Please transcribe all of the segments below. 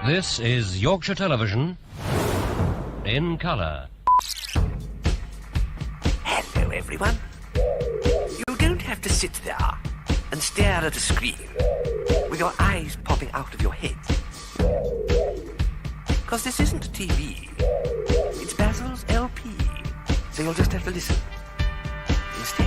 This is Yorkshire Television in colour. Hello, everyone. You don't have to sit there and stare at a screen with your eyes popping out of your head. Because this isn't a TV. It's Basil's LP. So you'll just have to listen instead.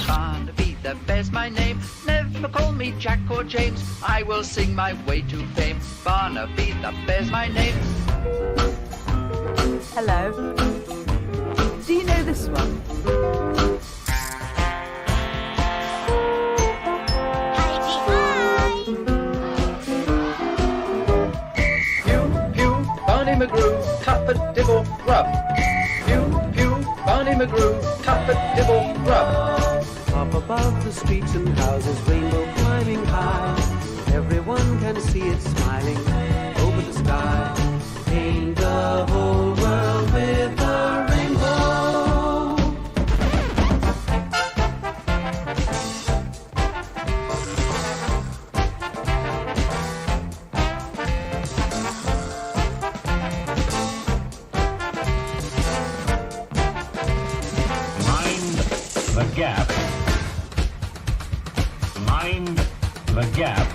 Barnaby, the bear's my name. Never call me Jack or James. I will sing my way to fame. Barnaby, the bear's my name. Hello. Do you know this one? Barney McGrew, Tuppet Dibble Rub. Pew, pew, Barney McGrew, Tuppet Dibble Rub. Up above the streets and houses, rainbow climbing high. Everyone can see it smiling over the sky. Paint the whole world with a rainbow. The gap. Mind the gap.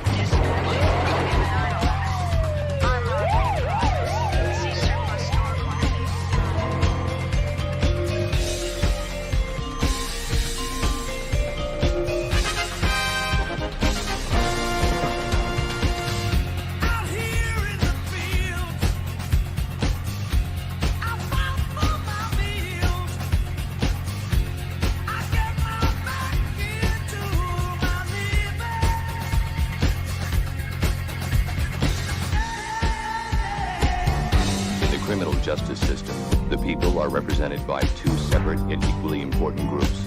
Criminal justice system, the people are represented by two separate and equally important groups.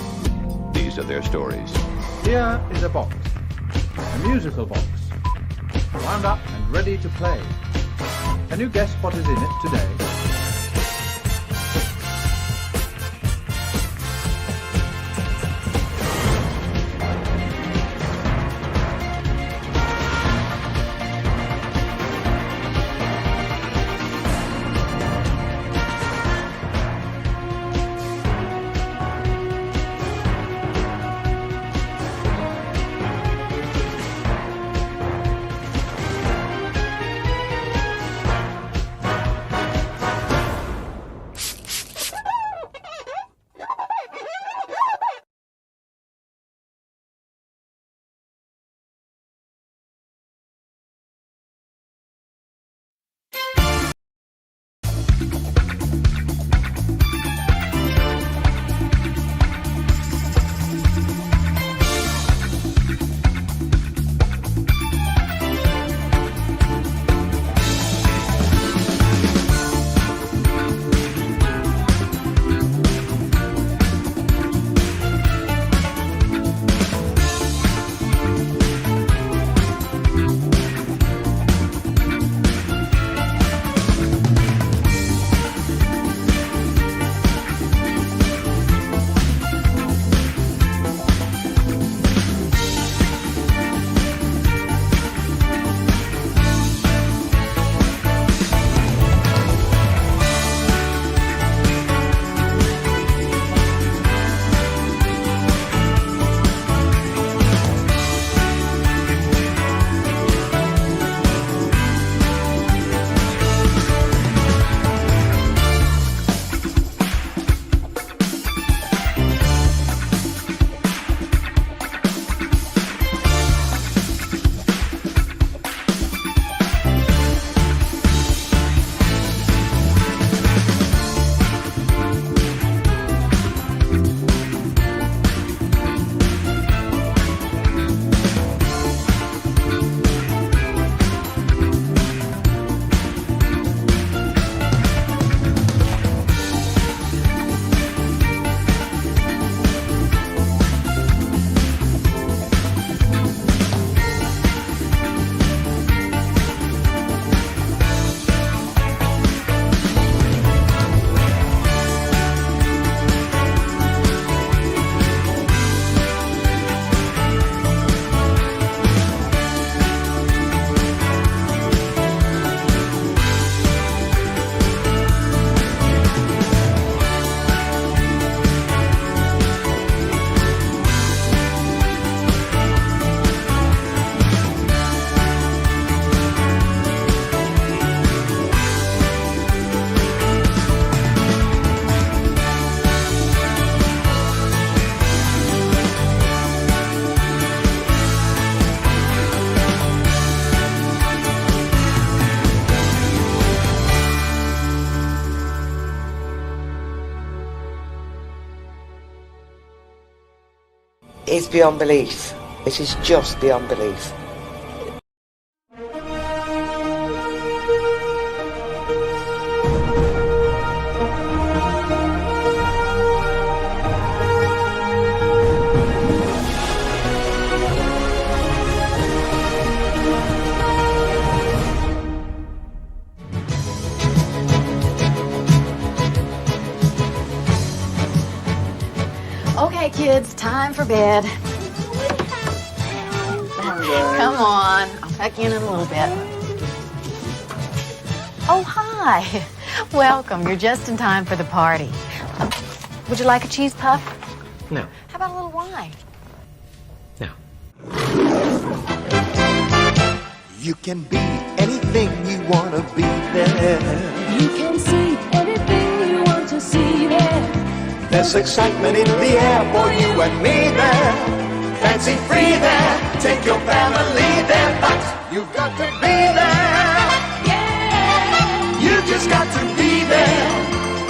These are their stories. Here is a box, a musical box, wound up and ready to play. Can you guess what is in it today? is beyond belief. It is just beyond belief. Okay, kids, time for bed. Come on, I'll tuck you in a little bit. Oh, hi. Welcome. You're just in time for the party. Would you like a cheese puff? No. How about a little wine? No. You can be anything you want to be there. You can see anything you want to see there. There's excitement in the air for you and me there. Fancy free there, take your family there, but you've got to be there. Yeah. You just got to be there.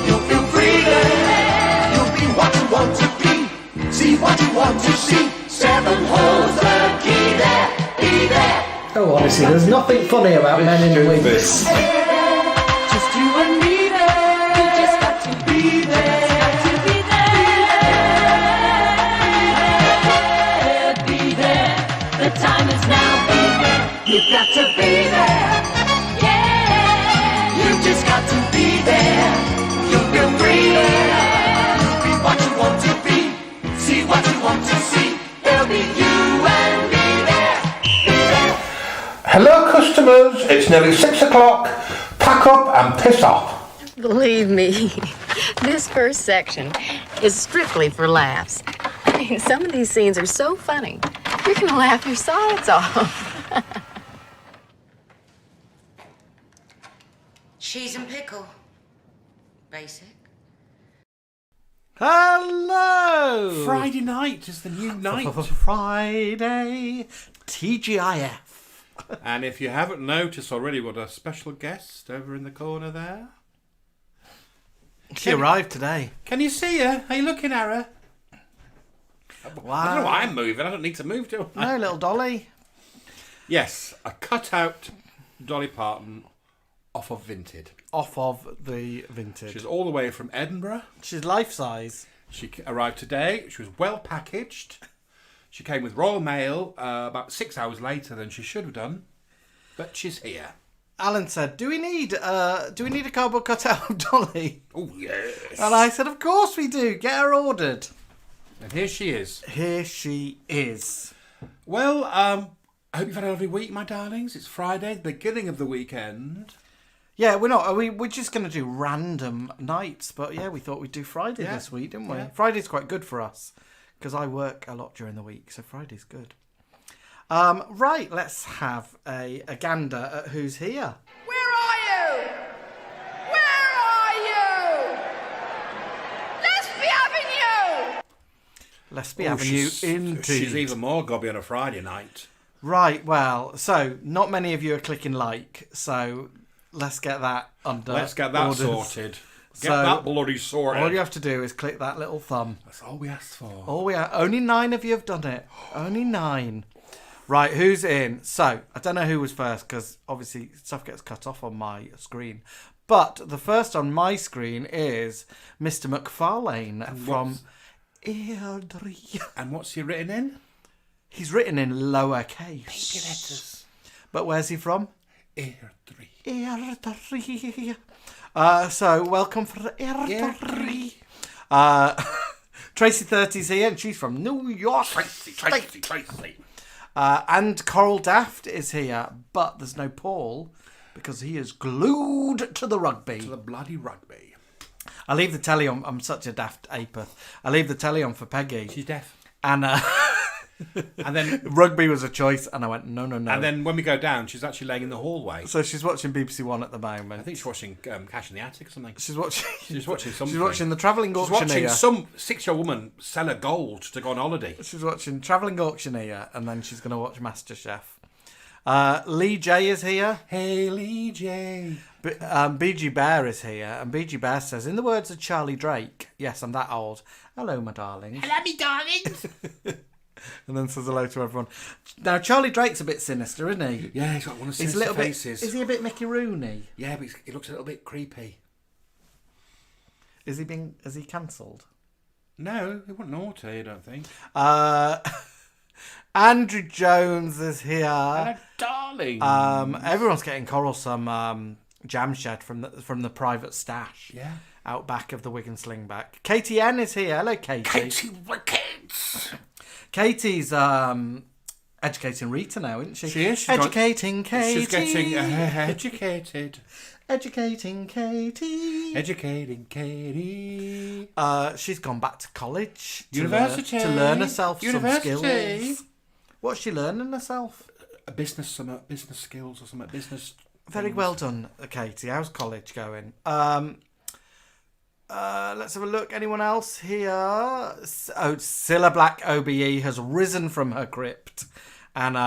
You'll feel free there. You'll be what you want to be. See what you want to see. 7 holes the key there. Be there. Oh, honestly, there's nothing funny about men in wigs. Just you and me there. You just got to be there. The time is now, be there. You've got to be there. Yeah. You just got to be there. You'll feel free there. Be what you want to be. See what you want to see. There'll be you and me there. Be there. Hello customers, it's nearly 6 o'clock. Pack up and piss off. Believe me, this first section is strictly for laughs. I mean, some of these scenes are so funny. You're gonna laugh your sides off. Cheese and pickle. Basic. Hello! Friday night is the new night. Friday. TGIF. And if you haven't noticed already, we've got a special guest over in the corner there. She arrived today. Can you see her? Are you looking at her? Wow. I don't know why I'm moving. I don't need to move, do I? No, little Dolly. Yes, a cut-out Dolly Parton off of Vinted. Off of the Vintage. She's all the way from Edinburgh. She's life-size. She arrived today. She was well packaged. She came with Royal Mail about 6 hours later than she should have done. But she's here. Alan said, do we need a cardboard cutout of Dolly? Oh, yes. And I said, of course we do. Get her ordered. And here she is. Here she is. Well, I hope you've had a lovely week, my darlings. It's Friday, the beginning of the weekend. Yeah, we're not. We're just going to do random nights. But yeah, we thought we'd do Friday this week, didn't we? Yeah. Friday's quite good for us because I work a lot during the week. So Friday's good. Right, let's have a gander at who's here. Where are you? Where are you? Lesby Avenue! Lesby Avenue, indeed. She's even more gobby on a Friday night. Right, well, so not many of you are clicking like, so let's get that under Let's get that orders. Sorted. Get that bloody sorted. All you have to do is click that little thumb. That's all we asked for. Only 9 of you have done it. Only 9. Right, who's in? So, I don't know who was first because obviously stuff gets cut off on my screen. But the first on my screen is Mr. McFarlane from Airdrie. And what's he written in? He's written in lowercase. Baby letters. But where's he from? Airdrie. Airdrie. So, welcome for Airdrie. Tracy 30's here and she's from New York. Tracy. And Coral Daft is here, but there's no Paul because he is glued to the rugby. To the bloody rugby. I leave the telly on. I'm such a daft apeth. I leave the telly on for Peggy. She's deaf. And and then rugby was a choice, and I went no. And then when we go down, she's actually laying in the hallway. So she's watching BBC One at the moment. I think she's watching Cash in the Attic or something. She's watching something. She's watching the Travelling Auctioneer. She's watching some 6-year-old woman sell her gold to go on holiday. She's watching Travelling Auctioneer, and then she's going to watch MasterChef. Lee J is here. Hey, Lee J. BG Bear is here, and BG Bear says, in the words of Charlie Drake, yes, I'm that old. Hello, my darlings. Hello, me darlings. And then says hello to everyone. Now, Charlie Drake's a bit sinister, isn't he? Yeah, he's got one of the He's a sinister little faces. bit. Is he a bit Mickey Rooney? Yeah, but he looks a little bit creepy. Is he cancelled? No, he wasn't naughty, I don't think. Andrew Jones is here. Hello, darling. Everyone's getting Coral some jam shed from the private stash. Yeah. Out back of the Wig and Slingback. Katie N is here. Hello, Katie. Katie Ricketts. Katie's educating Rita now, isn't she? She is. She's educating Katie. She's getting educated. Educating Katie. Educating Katie. She's gone back to college. University. To learn herself University. some skills. What's she learning herself? Business skills or something. Business. Very things. well done, Katie. How's college going? Let's have a look. Anyone else here? Oh, Silla Black OBE has risen from her crypt and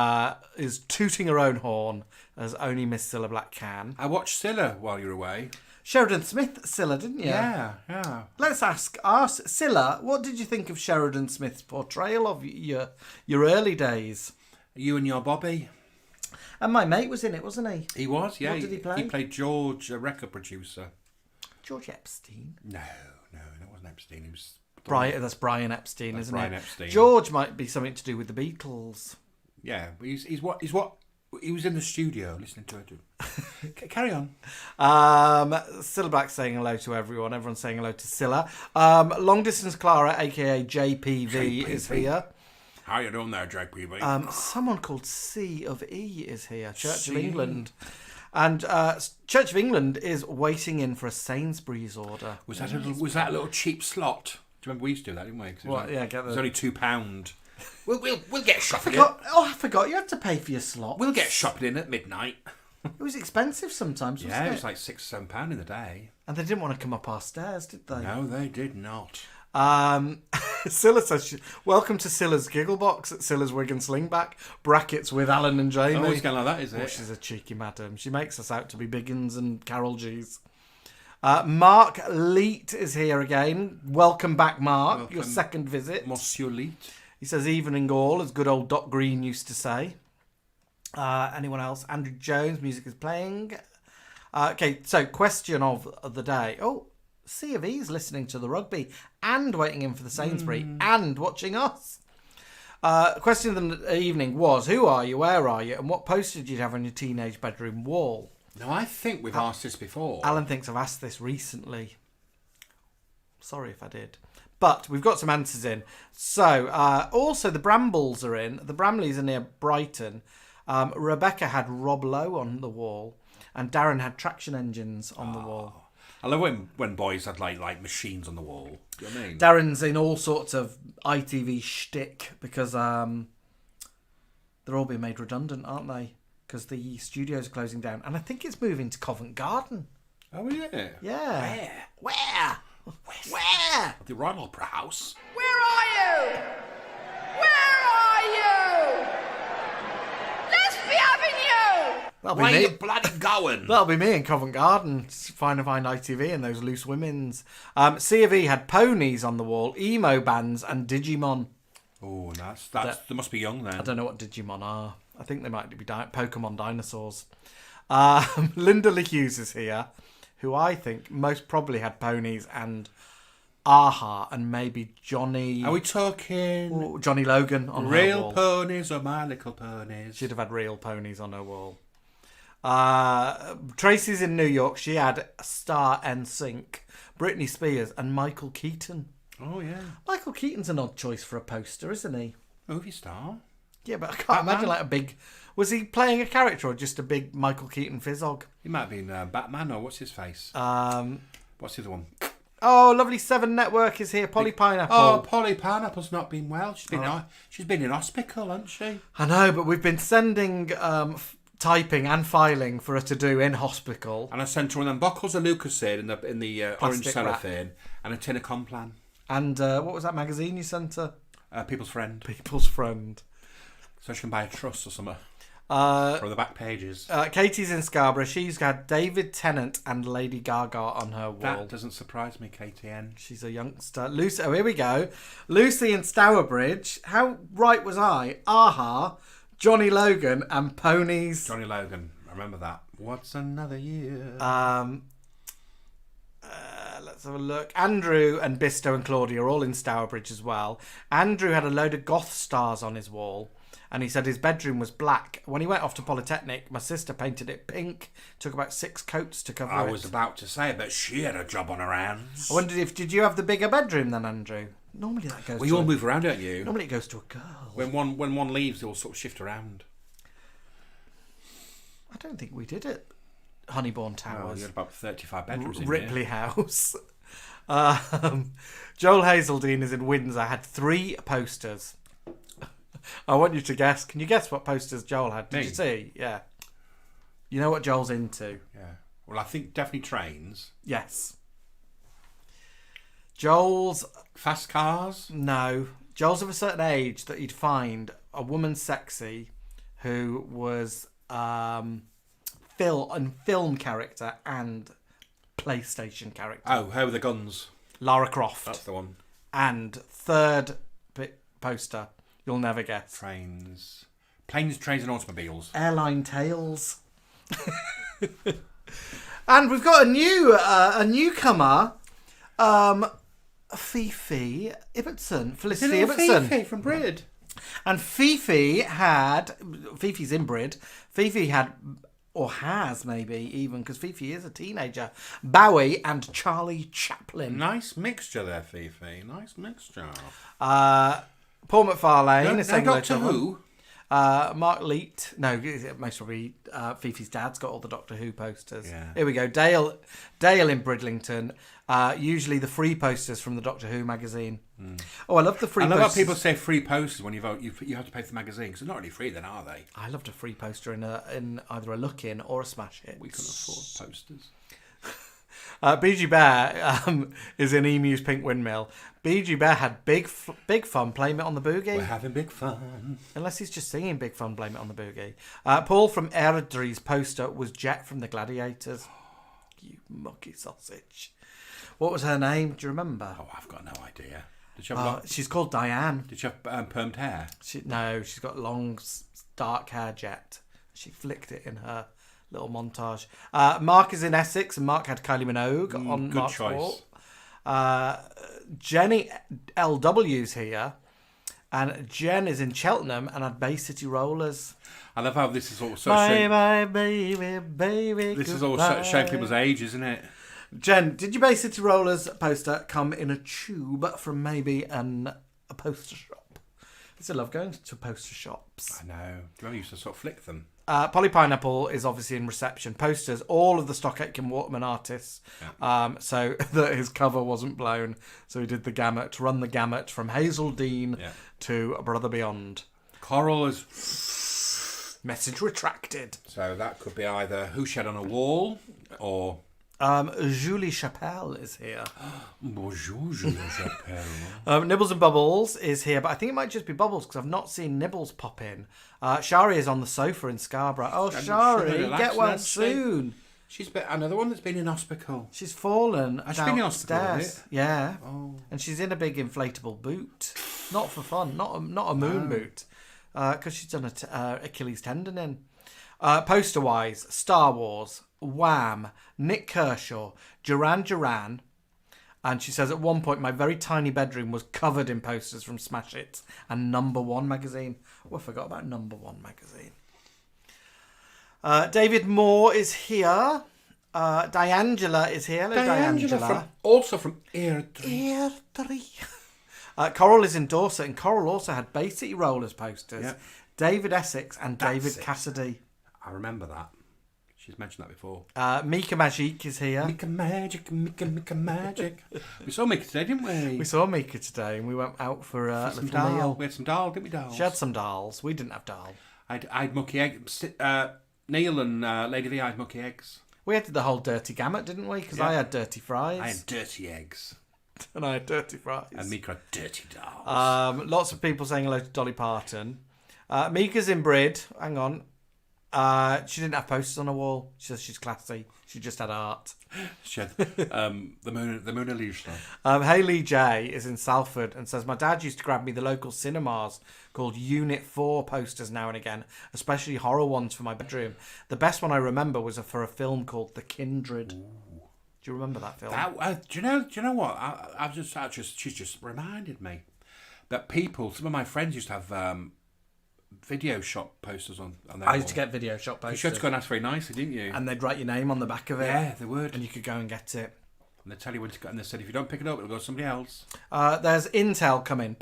is tooting her own horn as only Miss Silla Black can. I watched Silla while you were away. Sheridan Smith Silla, didn't you? Yeah. Let's ask Silla, what did you think of Sheridan Smith's portrayal of your early days? You and your Bobby. And my mate was in it, wasn't he? He was, yeah. What did he play? He played George, a record producer. George Epstein? No, that wasn't Epstein. He was... That's Brian Epstein, That's isn't Brian it? Epstein. George might be something to do with the Beatles. Yeah, he's what he was in the studio listening to it. Carry on. Silla Black saying hello to everyone. Everyone's saying hello to Silla. Long Distance Clara, aka JPV, is here. How you doing there, JPV? Someone called C of E is here. Church of England. And Church of England is waiting in for a Sainsbury's order. Was that a little cheap slot? Do you remember we used to do that, didn't we? It was only £2. We'll get shopping in. I forgot you had to pay for your slot. We'll get shopping in at midnight. It was expensive sometimes, wasn't it? It was like £6 or £7 in the day. And they didn't want to come up our stairs, did they? No, they did not. Silla says, welcome to Silla's Giggle Box at Silla's Wig and Slingback, brackets with Alan and Jamie. Oh, it's going like that, is it? Oh, she's a cheeky madam. She makes us out to be Biggins and Carol G's. Mark Leet is here again. Welcome back, Mark. Your second visit. Monsieur Leet. He says, evening all, as good old Doc Green used to say. Anyone else? Andrew Jones, music is playing. Okay, so question of the day. Oh, C of E's listening to the rugby and waiting in for the Sainsbury and watching us. Question of the evening was, who are you, where are you, and what poster did you have on your teenage bedroom wall? No, I think we've asked this before. Alan thinks I've asked this recently. Sorry if I did. But we've got some answers in. So, also the Brambles are in. The Bramleys are near Brighton. Rebecca had Rob Lowe on the wall. And Darren had traction engines on the wall. I love when boys had like machines on the wall. Do you know what I mean? Darren's in all sorts of ITV shtick because they're all being made redundant, aren't they? Because the studios are closing down. And I think it's moving to Covent Garden. Oh, yeah? Yeah. Where? Where? The Royal Opera House. Where are you? Where are you? Let's be having you! That'll be Where me. you bloody going? That'll be me in Covent Garden, trying to find ITV and those loose women's. C of E had ponies on the wall, emo bands, and Digimon. Oh, that's they must be young then. I don't know what Digimon are. I think they might be Pokemon dinosaurs. Linda Lee Hughes is here, who I think most probably had ponies and Aha and maybe Johnny. Are we talking Johnny Logan on her real wall? ponies or My Little Ponies? She'd have had real ponies on her wall. Tracy's in New York. She had Star NSYNC, Britney Spears, and Michael Keaton. Oh yeah, Michael Keaton's an odd choice for a poster, isn't he? Movie star. Yeah, but I can't imagine like a big. Was he playing a character or just a big Michael Keaton fizzog? He might have been Batman or what's his face? What's the other one? Oh, Lovely 7 Network is here. Polly Pineapple. Oh, Polly Pineapple's not been well. She's been in hospital, hasn't she? I know, but we've been sending typing and filing for her to do in hospital. And I sent her one of them bottles of Lucozade in the orange cellophane and a tin of Complan. And what was that magazine you sent her? People's Friend. People's Friend. So she can buy a truss or something. From the back pages. Katie's in Scarborough. She's had David Tennant and Lady Gaga on her wall. That doesn't surprise me, KTN. She's a youngster. Lucy, oh, here we go. Lucy in Stourbridge. How right was I? Aha, Johnny Logan and Ponies. Johnny Logan. I remember that. What's another year? Let's have a look. Andrew and Bisto and Claudia are all in Stourbridge as well. Andrew had a load of goth stars on his wall. And he said his bedroom was black. When he went off to Polytechnic, my sister painted it pink. Took about 6 coats to cover it. I was about to say, but she had a job on her hands. I wondered did you have the bigger bedroom than Andrew? Normally that goes. Well, you all move around, don't you? Normally it goes to a girl. When one leaves, they all sort of shift around. I don't think we did it. Honeybourne Towers. You had about 35 bedrooms in Ripley here. House. Joel Hazeldine is in Windsor. Had 3 posters. I want you to guess. Can you guess what posters Joel had? Did you see? Yeah. You know what Joel's into? Yeah. Well, I think definitely trains. Yes. Joel's... Fast cars? No. Joel's of a certain age that he'd find a woman sexy who was film character and PlayStation character. Oh, Her with the Guns. Lara Croft. That's the one. And third poster... You'll never guess. Trains. Planes, trains and automobiles. Airline Tales. And we've got a newcomer, Fifi Ibbotson. Felicity Ibbotson. Fifi from Brid. And Fifi's in Brid. Fifi had, or has maybe even, because Fifi is a teenager, Bowie and Charlie Chaplin. Nice mixture there, Fifi. Nice mixture. Paul McFarlane is saying Doctor Who. Mark Leet. No, most probably Fifi's dad's got all the Doctor Who posters. Yeah. Here we go. Dale in Bridlington. Usually the free posters from the Doctor Who magazine. Mm. Oh, I love the free posters. I love how people say free posters when you vote. You have to pay for the magazine because they're not really free then, are they? I loved a free poster in either a look-in or a smash hit. We can afford posters. BG Bear is in Emu's Pink Windmill. BG Bear had big fun, Blame It on the Boogie. We're having big fun. Unless he's just singing Big Fun, Blame It on the Boogie. Paul from Airdrie's poster was Jet from the Gladiators. You mucky sausage. What was her name? Do you remember? Oh, I've got no idea. Did she have she's called Diane. Did she have permed hair? No, she's got long, dark hair, Jet. She flicked it in her little montage. Mark is in Essex, and Mark had Kylie Minogue on good Mark's choice. wall. Jenny LW's here, and Jen is in Cheltenham and had Bay City Rollers. I love how this is all so bye, baby, baby. This is goodbye. all showing people's age, isn't it? Jen, did your Bay City Rollers poster come in a tube from maybe a poster shop? I still love going to poster shops. I know. Do you used to sort of flick them? Polly Pineapple is obviously in reception. Posters, all of the Stock Aitken Waterman artists, so that his cover wasn't blown. So he did run the gamut from Hazel Dean to Brother Beyond. Coral is... Message retracted. So that could be either Who Shed on a Wall or... Julie Chappelle is here. Bonjour, Julie Chappelle. Nibbles and Bubbles is here, but I think it might just be Bubbles because I've not seen Nibbles pop in. Shari is on the sofa in Scarborough. Oh, Shari, get well soon. She's been another one that's been in hospital. She's fallen. She's been in hospital, has it? Yeah. Oh. And she's in a big inflatable boot. Not for fun. Not a moon boot. Because she's done an Achilles tendon in. Poster-wise, Star Wars, Wham, Nick Kershaw, Duran, and she says at one point my very tiny bedroom was covered in posters from Smash Hits and Number One magazine. Oh, I forgot about Number One magazine. David Moore is here. Diangela is here. Hello, Diangela. Also from Airdrie. Coral is in Dorset, and Coral also had Bay City Rollers posters. Yep. David Essex and David Cassidy. I remember that. She's mentioned that before. Mika Magic is here. Mika Magic. We saw Mika today, didn't we? We saw Mika today, and we went out for a some little dal. meal. We had some dal, didn't we, dal? She had some dals. We didn't have dal. I'd mucky eggs. Neil and Lady V had mucky eggs. We had the whole dirty gamut, didn't we? Because I had dirty fries. I had dirty eggs. And I had dirty fries. And Mika had dirty dals. Lots of people saying hello to Dolly Parton. Mika's in Brid. Hang on. She didn't have posters on her wall. She says she's classy. She just had art. She had the Mona Lisa. Hayley J is in Salford and says, my dad used to grab me the local cinemas called Unit 4 posters now and again, especially horror ones for my bedroom. The best one I remember was for a film called The Kindred. Ooh. Do you remember that film? Do you know what? She's just reminded me that some of my friends used to have video shop posters on their I used to get video shop posters. You had to go and ask very nicely, didn't you? And they'd write your name on the back of it. Yeah, they would. And you could go and get it. And they tell you when to go. And they said if you don't pick it up, it'll go to somebody else. There's Intel coming.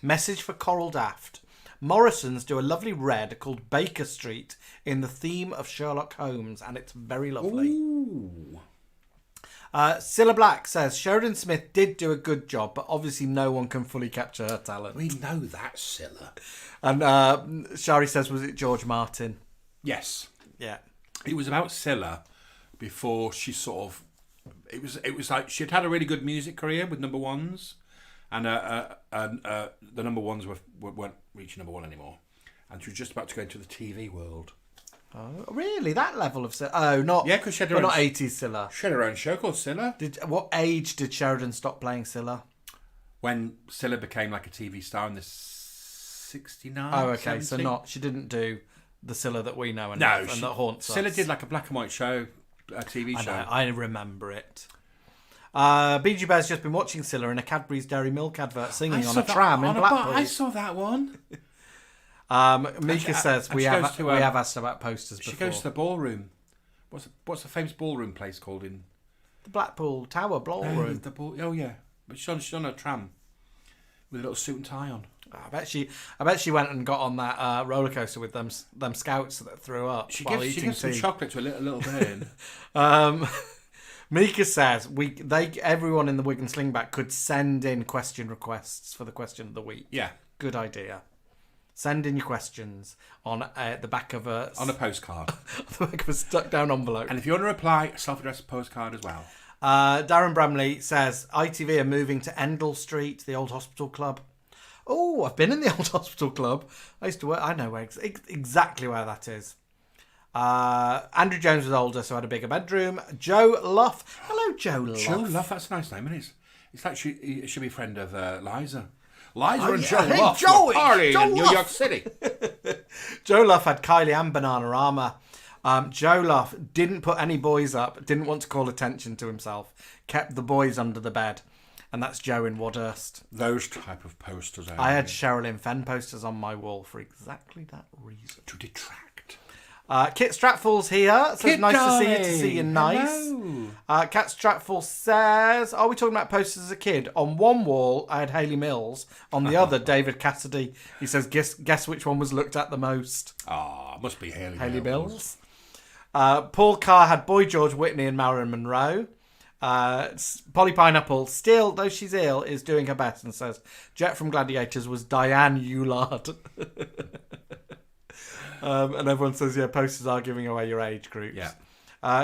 Message for Coral Daft. Morrison's do a lovely red called Baker Street in the theme of Sherlock Holmes, and it's very lovely. Ooh. Silla Black says, Sheridan Smith did do a good job, but obviously no one can fully capture her talent. We know that, Silla. And Shari says, was it George Martin? Yes. Yeah. It was about Silla before she sort of... It was like she'd had a really good music career with number ones, and the number ones weren't reaching number one anymore. And she was just about to go into the TV world. Oh, really? That level of Silla? Oh, not... Yeah, because she had her own... not 80s Silla. She had her own show called Silla. What age did Sheridan stop playing Silla? When Silla became like a TV star in the 69, Oh, okay. 70. So not... She didn't do the Silla that we know and that haunts us. Silla did like a black and white show, a TV show. I remember it. BG Bear's just been watching Silla in a Cadbury's Dairy Milk advert singing on a tram in Blackpool. I saw that one. Mika says we have asked about posters before. She goes to the ballroom. What's the famous ballroom place called in? The Blackpool Tower Ballroom. Oh yeah, but she's on a tram with a little suit and tie on. I bet she went and got on that roller coaster with them scouts that threw up. She gives some chocolate to a little bit. Mika says everyone in the Wig and Slingback could send in question requests for the question of the week. Yeah, good idea. Send in your questions on the back of a postcard, on the back of a stuck down envelope. And if you want to reply, a self-addressed postcard as well. Darren Bramley says ITV are moving to Endell Street, the old hospital club. Oh, I've been in the old hospital club. I used to work. I know exactly where that is. Andrew Jones was older, so had a bigger bedroom. Joe Luff. Hello, Joe Luff. Joe Luff, that's a nice name, isn't it? It's like she should be a friend of Liza. Liza and Joe Luff were partying in New York City. Joe Luff had Kylie and Bananarama. Joe Luff didn't put any boys up, didn't want to call attention to himself, kept the boys under the bed. And that's Joe in Wadhurst. Those type of posters. I had Sherilyn Fenn posters on my wall for exactly that reason. To detract. Kit Stratfall's here. Says Kit nice darling. to see you nice. Kat Stratfall says, are we talking about posters as a kid? On one wall, I had Hayley Mills. On the other, David Cassidy. He says, guess which one was looked at the most? Must be Hayley Mills. Paul Carr had Boy George Whitney and Marilyn Monroe. Polly Pineapple, still, though she's ill, is doing her best and says, Jet from Gladiators was Diane Eulard. And everyone says, yeah, posters are giving away your age groups. Yeah.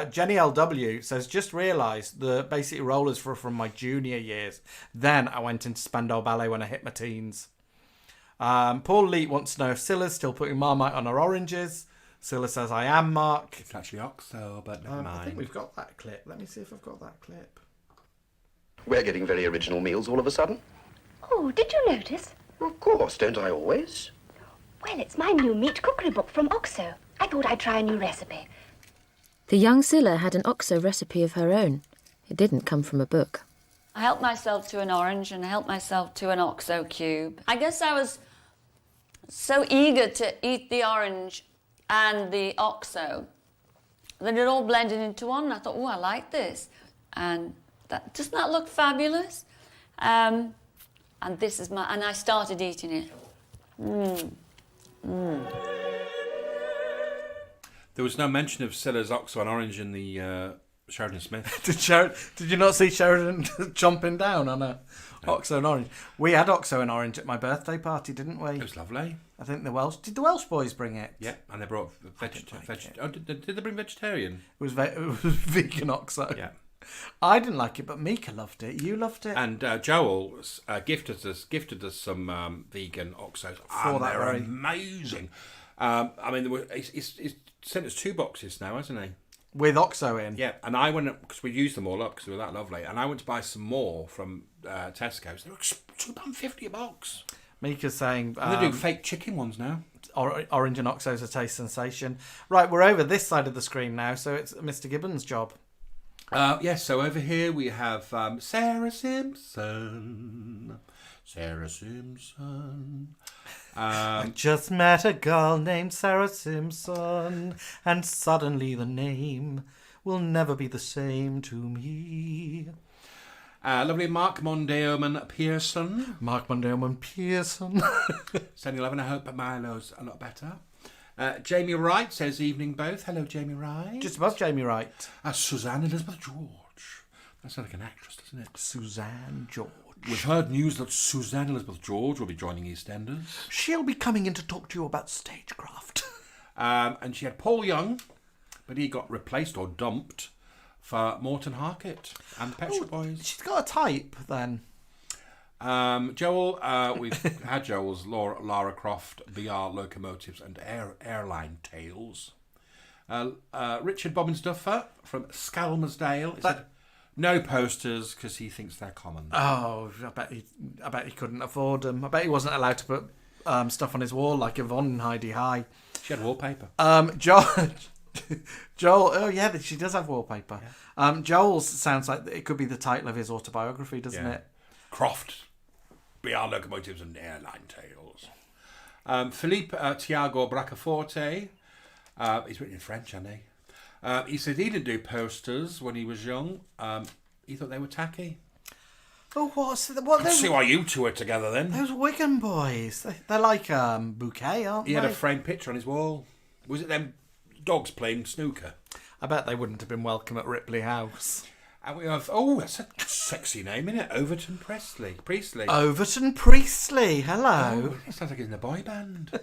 Jenny LW says, just realised the Basic Rollers were from my junior years. Then I went into Spandau Ballet when I hit my teens. Paul Leet wants to know if Silla's still putting Marmite on her oranges. Silla says, I am, Mark. It's actually Oxo, but never mind. I think we've got that clip. Let me see if I've got that clip. We're getting very original meals all of a sudden. Oh, did you notice? Of course, don't I always? Well, it's my new meat cookery book from Oxo. I thought I'd try a new recipe. The young Silla had an Oxo recipe of her own. It didn't come from a book. I helped myself to an orange and I helped myself to an Oxo cube. I guess I was so eager to eat the orange and the Oxo that it all blended into one. And I thought, oh, I like this. And that doesn't that look fabulous? And this is and I started eating it. There was no mention of Silla's Oxo and orange in the Sheridan Smith. Did you not see Sheridan chomping down on a Oxo and orange? We had Oxo and orange at my birthday party, didn't we? It was lovely. I think the Welsh boys bring it? Yeah, and they brought did they bring vegetarian? It was vegan Oxo. Yeah. I didn't like it, but Mika loved it. You loved it. And Joel gifted us some vegan Oxos. They're amazing. I mean, he's sent us 2 boxes now, hasn't he? With OXO in. Yeah, and I went because we used them all up because they were that lovely, and I went to buy some more from Tesco's. They were £2.50 a box. Mika's saying And they're doing fake chicken ones now. Orange and OXO's a taste sensation. Right, we're over this side of the screen now, so it's Mr. Gibbons' job. Yes, so over here we have Sarah Simpson. Sarah Simpson. I just met a girl named Sarah Simpson, and suddenly the name will never be the same to me. Lovely Mark Mondeoman Pearson. Mark Mondeoman Pearson. Sending love, and I hope Milo's a lot better. Jamie Wright says, evening both. Hello, Jamie Wright. Just above Jamie Wright. Suzanne Elizabeth George. That sounds like an actress, doesn't it? Suzanne George. We've heard news that Suzanne Elizabeth George will be joining EastEnders. She'll be coming in to talk to you about stagecraft. And she had Paul Young, but he got replaced or dumped for Morton Harkett and the Pet Shop Boys. She's got a type, then. Joel, we've had Joel's Lara Croft, VR Locomotives and Airline Tales. Richard Bobbins Duffer from Skelmersdale said, no posters because he thinks they're common. Oh, I bet he couldn't afford them. I bet he wasn't allowed to put stuff on his wall like Yvonne and Heidi High. She had wallpaper. Joel, oh yeah, she does have wallpaper. Yeah. Joel's sounds like it could be the title of his autobiography, doesn't it? Croft, BR Locomotives and Airline Tales. Philippe Tiago Bracaforte, he's written in French, hasn't he? He said he didn't do posters when he was young. He thought they were tacky. Oh, what? Let's see why you two are together then. Those Wigan boys, they're like Bouquet, aren't they? He had a framed picture on his wall. Was it them dogs playing snooker? I bet they wouldn't have been welcome at Ripley House. And we have, that's a sexy name, isn't it? Overton Priestley. Overton Priestley, hello. Oh, it sounds like he's in a boy band.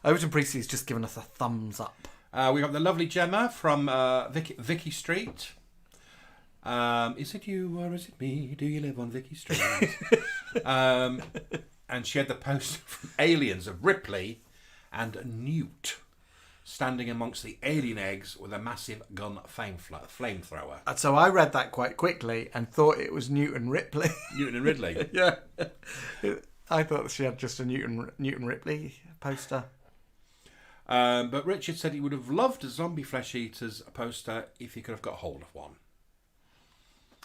Overton Priestley's just given us a thumbs up. We got the lovely Gemma from Vicky Street. Is it you or is it me? Do you live on Vicky Street? And she had the poster from Aliens of Ripley and Newt standing amongst the alien eggs with a massive gun flamethrower. So I read that quite quickly and thought it was Newton Ripley. Newton and Ridley? Yeah. I thought she had just a Newton Ripley poster. But Richard said he would have loved a Zombie Flesh Eaters poster if he could have got hold of one.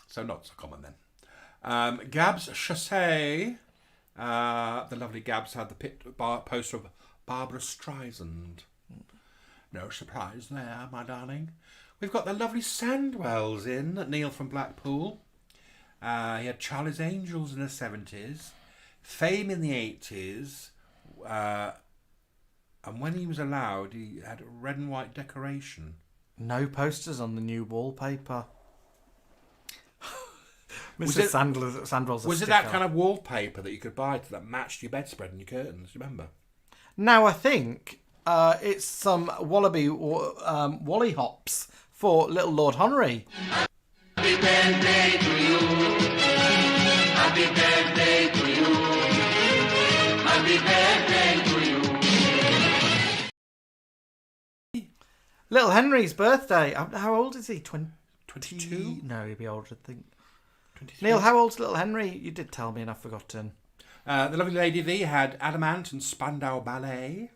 So not so common then. Gabs Chassé, the lovely Gabs had the poster of Barbara Streisand. No surprise there, my darling. We've got the lovely Sandwells in, Neil from Blackpool. He had Charlie's Angels in the 70s, Fame in the 80s, and when he was allowed, he had red and white decoration. No posters on the new wallpaper. Mr. Sandwell's a Was it sticker. that kind of wallpaper that you could buy that matched your bedspread and your curtains? Do you remember? Now I think it's some Wally hops for little Lord Honorary. Happy birthday to you. Happy birthday to you. Happy birthday to you. Little Henry's birthday. How old is he? 22? No, he'd be older, I think. 23. Neil, how old's little Henry? You did tell me and I've forgotten. The lovely Lady V had Adamant and Spandau Ballet.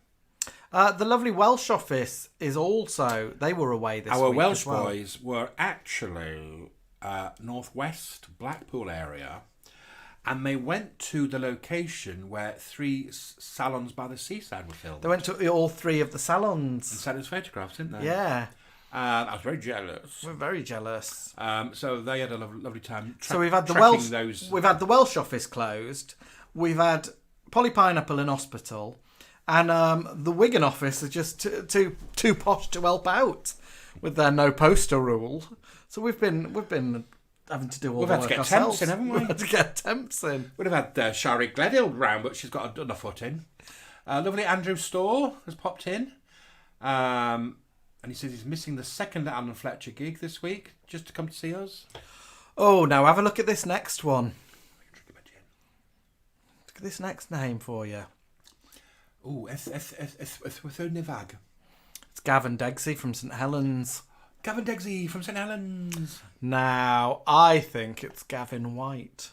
The lovely Welsh office is also... They were away this week Our Welsh as well. boys were actually northwest Blackpool area, and they went to the location where 3 salons by the seaside were filmed. They went to all 3 of the salons. And sent us photographs, didn't they? Yeah. I was very jealous. We're very jealous. So they had a lovely time. So we've had the Welsh office closed. We've had Polly Pineapple in hospital, and the Wigan office are just too posh to help out with their no poster rule. So we've been having to do all the work ourselves. We've had to get temps in, haven't we? We've had to get temps in. We'd have had Shari Gledill round, but she's got a foot in. Lovely Andrew Storr has popped in. And he says he's missing the second Alan Fletcher gig this week, just to come to see us. Oh, now have a look at this next one. Look at this next name for you. Oh, Nivag. It's Gavin Degsy from St Helens. Gavin Degsy from St Helens. Now, I think it's Gavin White.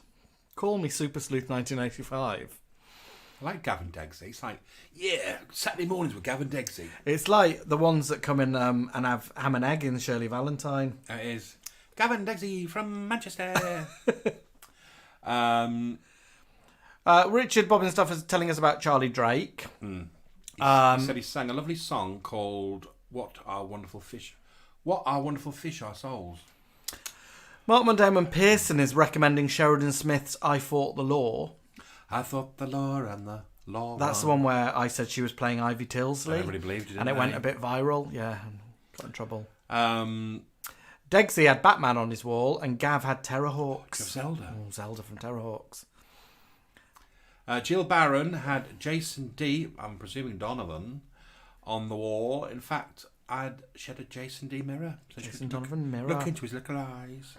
Call me Super Sleuth 1985. I like Gavin Degsy. It's like, yeah, Saturday mornings with Gavin Degsy. It's like the ones that come in and have ham and egg in Shirley Valentine. It is. Gavin Degsy from Manchester. Richard Bobbin Stuff is telling us about Charlie Drake. He said he sang a lovely song called What Are Wonderful Fish Our Souls. Mark Mundamon Pearson is recommending Sheridan Smith's I Fought the Law. I thought the law and the law. That's the one where I said she was playing Ivy Tilsley. Everybody believed it, and it went a bit viral. Yeah, got in trouble. Degsy had Batman on his wall, and Gav had Terrorhawks. Zelda. Oh, Zelda from Terrorhawks. Jill Barron had Jason D, I'm presuming Donovan, on the wall. In fact, she had a Jason D mirror. So Jason Donovan mirror. Look into his little eyes.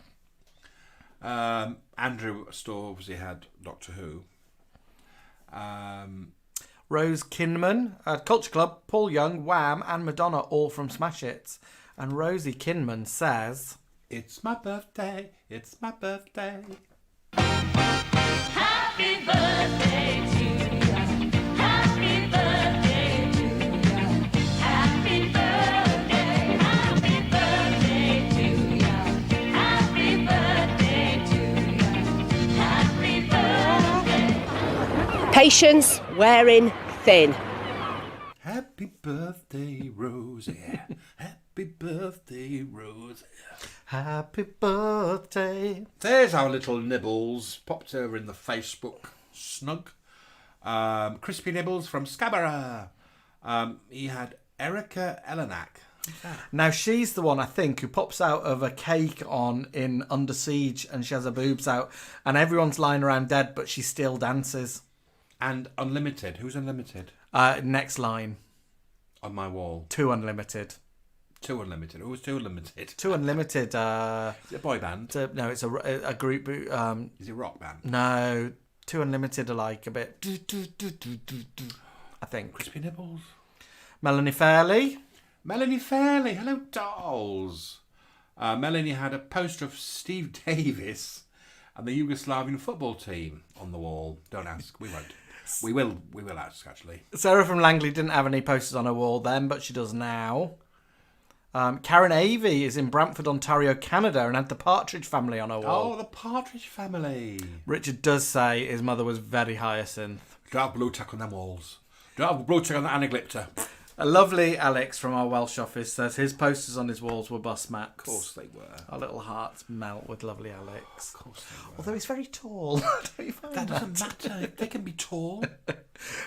Andrew Storr obviously had Doctor Who. Rose Kinman at Culture Club, Paul Young, Wham, and Madonna, all from Smash Hits. And Rosie Kinman says, "It's my birthday, it's my birthday. Happy birthday to you. Happy birthday to you. Happy birthday. Happy birthday to you. Happy birthday to you. Happy birthday. Patience wearing thin. Happy birthday, Rosie. Happy birthday, Rosie. Happy birthday." There's our little Nibbles. Popped over in the Facebook snug. Crispy Nibbles from Scarborough. He had Erica Elenak. Who's that? Now, she's the one, I think, who pops out of a cake in Under Siege, and she has her boobs out, and everyone's lying around dead, but she still dances. And Unlimited. Who's Unlimited? Next line. On my wall. 2 Unlimited. 2 Unlimited. Who was 2 Unlimited? 2 Unlimited. Is it a boy band? No, it's a group. Is it a rock band? No, 2 Unlimited are like a bit. I think. Crispy Nibbles. Melanie Fairley. Melanie Fairley. Hello, dolls. Melanie had a poster of Steve Davis and the Yugoslavian football team on the wall. Don't ask. We won't. We will ask, actually. Sarah from Langley didn't have any posters on her wall then, but she does now. Karen Avey is in Brantford, Ontario, Canada, and had the Partridge Family on her wall. Oh, the Partridge Family. Richard does say his mother was very hyacinth. Do I have blue tack on them walls? Do I have blue tack on the anaglypta? A lovely Alex from our Welsh office says his posters on his walls were Bus Max. Of course they were. Our little hearts melt with lovely Alex. Of course they were. Although he's very tall. Don't you find that doesn't matter. They can be tall.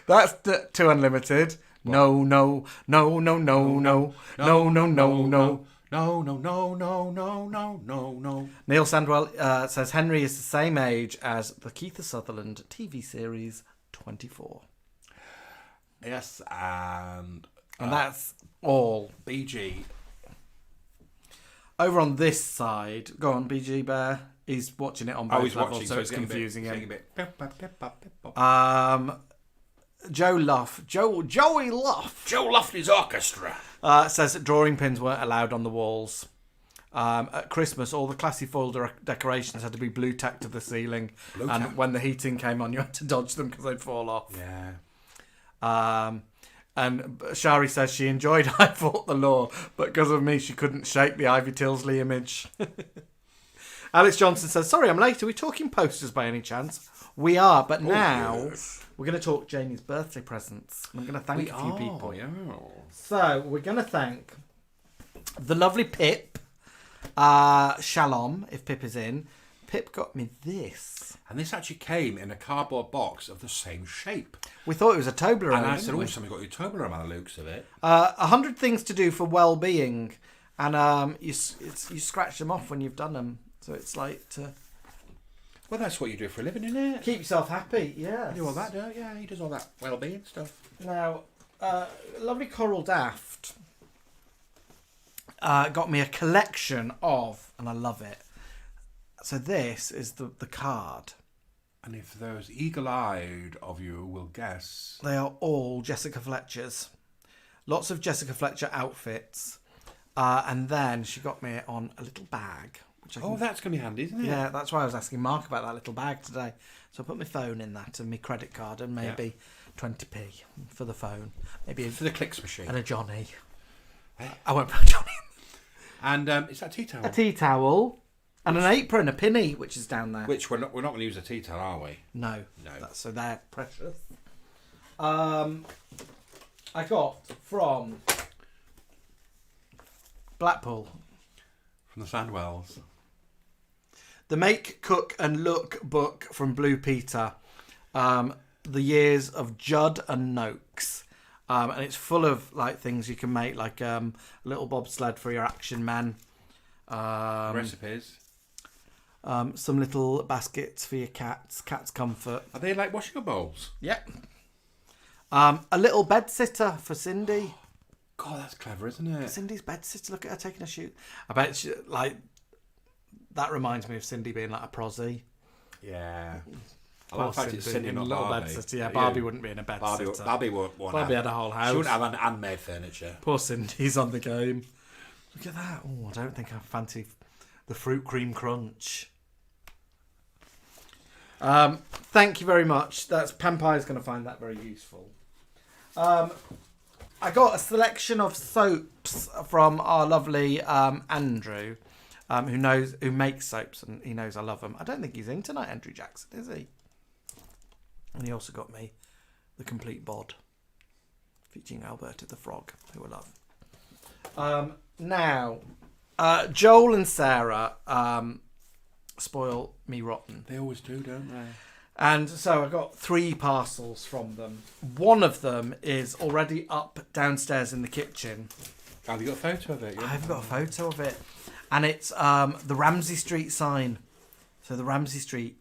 That's 2 Unlimited. What? No, no, no, no, no, no, no, no, no, no. No, no, no, no, no, no, no, no. Neil Sandwell says Henry is the same age as the Keith Sutherland TV series 24. Yes, and that's all. BG. Over on this side, go on, BG Bear. He's watching it on both levels, so it's confusing him. Joey Luff. Joey Luffy's orchestra. Says that drawing pins weren't allowed on the walls. At Christmas, all the classy foil decorations had to be blue tacked to the ceiling. And when the heating came on, you had to dodge them because they'd fall off. Yeah. And Shari says she enjoyed I Fought the Law, but because of me, she couldn't shake the Ivy Tilsley image. Alex Johnson says, sorry, I'm late. Are we talking posters by any chance? We are, but now we're going to talk Jamie's birthday presents. I'm going to thank a few people. Yeah. So we're going to thank the lovely Pip, Shalom, if Pip is in. Pip got me this. And this actually came in a cardboard box of the same shape. We thought it was a Toblerone. And I said, oh, somebody got you Toblerone by the looks of it. 100 things to do for well-being. And you scratch them off when you've done them. So it's like to... Well, that's what you do for a living, isn't it? Keep yourself happy, yeah. You do all that, don't you? Yeah, he does all that well-being stuff. Now, lovely Coral Daft got me a collection of, and I love it. So this is the card. And if those eagle-eyed of you will guess... They are all Jessica Fletcher's. Lots of Jessica Fletcher outfits. And then she got me on a little bag. Which I can... that's going to be handy, isn't it? Yeah, that's why I was asking Mark about that little bag today. So I put my phone in that and my credit card and maybe 20p for the phone. Maybe for the clicks machine. And a Johnny. I won't put a Johnny in. And is that a tea towel? A tea towel. And an apron, a pinny, which is down there. Which we're not going to use a tea towel, are we? No. No. So they're precious. I got from Blackpool. From the Sandwells. The Make, Cook and Look book from Blue Peter. The Years of Judd and Noakes. And it's full of like things you can make, like a little bobsled for your action man. Recipes. Some little baskets for your cat's comfort. Are they like washing up bowls? Yep. A little bed sitter for Cindy. God, that's clever, isn't it? Cindy's bed sitter. Look at her taking a shoot. I bet she, like, that reminds me of Cindy being like a prosy. Yeah. I Poor like the fact it's Cindy, in not a little Barbie. bed sitter. Yeah, Barbie wouldn't be in a bed sitter. Barbie won't Barbie had a whole house. She wouldn't have handmade furniture. Poor Cindy's on the game. Look at that. Oh, I don't think I fancy the fruit cream crunch. Thank you very much. That's Pampire's going to find that very useful. I got a selection of soaps from our lovely Andrew, who makes soaps, and he knows I love them. I don't think he's in tonight, Andrew Jackson, is he? And he also got me The Complete Bod, featuring Alberta the Frog, who I love. Now, Joel and Sarah spoil me rotten. They always do, don't they? And so I got 3 parcels from them. One of them is already up downstairs in the kitchen. Have you got a photo of it? Yeah. I've got a photo of it. And it's the Ramsey Street sign. So the Ramsey Street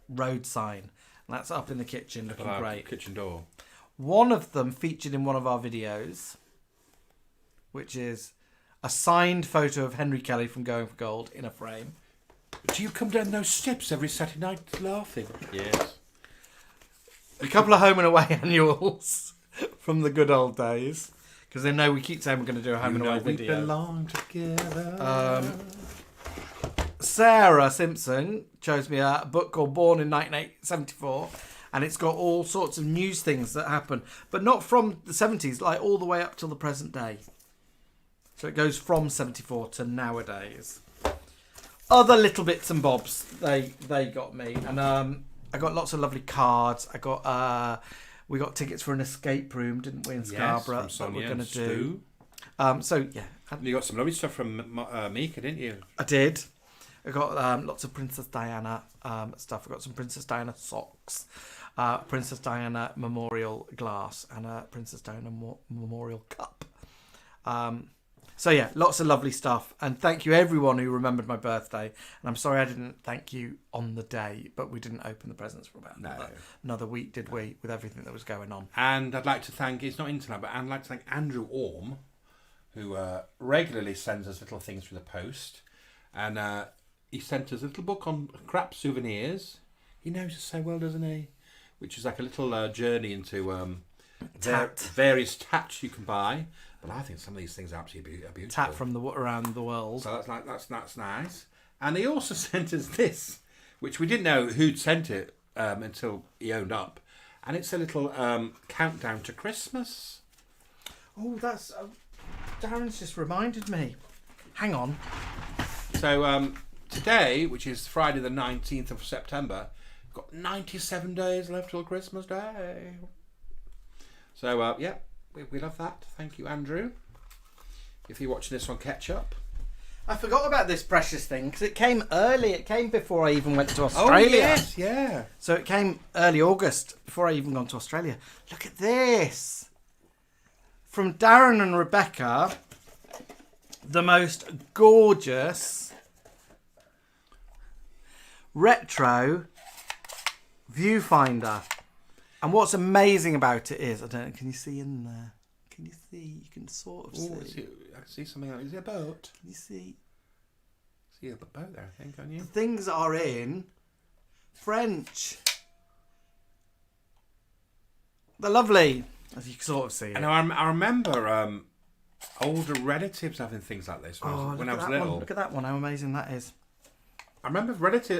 road sign. And that's up in the kitchen looking great. Kitchen door. One of them featured in one of our videos, which is a signed photo of Henry Kelly from Going for Gold in a frame. Do you come down those steps every Saturday night laughing? Yes. A couple of home and away annuals from the good old days. Because they know we keep saying we're going to do a home and away video. We belong together. Sarah Simpson chose me a book called Born in 1974. And it's got all sorts of news things that happen. But not from the 70s, like all the way up till the present day. So it goes from 74 to nowadays. Other little bits and bobs they got me, and I got lots of lovely cards. I got we got tickets for an escape room, didn't we, in Scarborough? Yes, from that we're Sonia going to do. Stu. So yeah, you got some lovely stuff from Mika, didn't you? I did. I got lots of Princess Diana stuff. I got some Princess Diana socks, Princess Diana memorial glass, and a Princess Diana memorial cup. So yeah, lots of lovely stuff. And thank you everyone who remembered my birthday. And I'm sorry I didn't thank you on the day, but we didn't open the presents for about another week, did we, with everything that was going on. And I'd like to thank, it's not internet, but I'd like to thank Andrew Orme, who regularly sends us little things through the post. And he sent us a little book on crap souvenirs. He knows us so well, doesn't he? Which is like a little journey into various tats you can buy. But I think some of these things are absolutely beautiful. Tat from around the world. So that's nice. And he also sent us this, which we didn't know who'd sent it until he owned up. And it's a little countdown to Christmas. Oh, that's... Darren's just reminded me. Hang on. So today, which is Friday the 19th of September, we've got 97 days left till Christmas Day. So, yeah. We love that. Thank you, Andrew. If you're watching this on Catch Up. I forgot about this precious thing because it came early. It came before I even went to Australia. Oh, yes, yeah. So it came early August before I even gone to Australia. Look at this. From Darren and Rebecca, the most gorgeous retro viewfinder. And what's amazing about it is, I don't know, can you see in there? Can you see? You can sort of see. I can see something like, is it a boat? Can you see? See a boat there, I think, can't you? The things are in French. They're lovely, as you can sort of see. And I remember older relatives having things like this when I was little. Look at that one, how amazing that is. I remember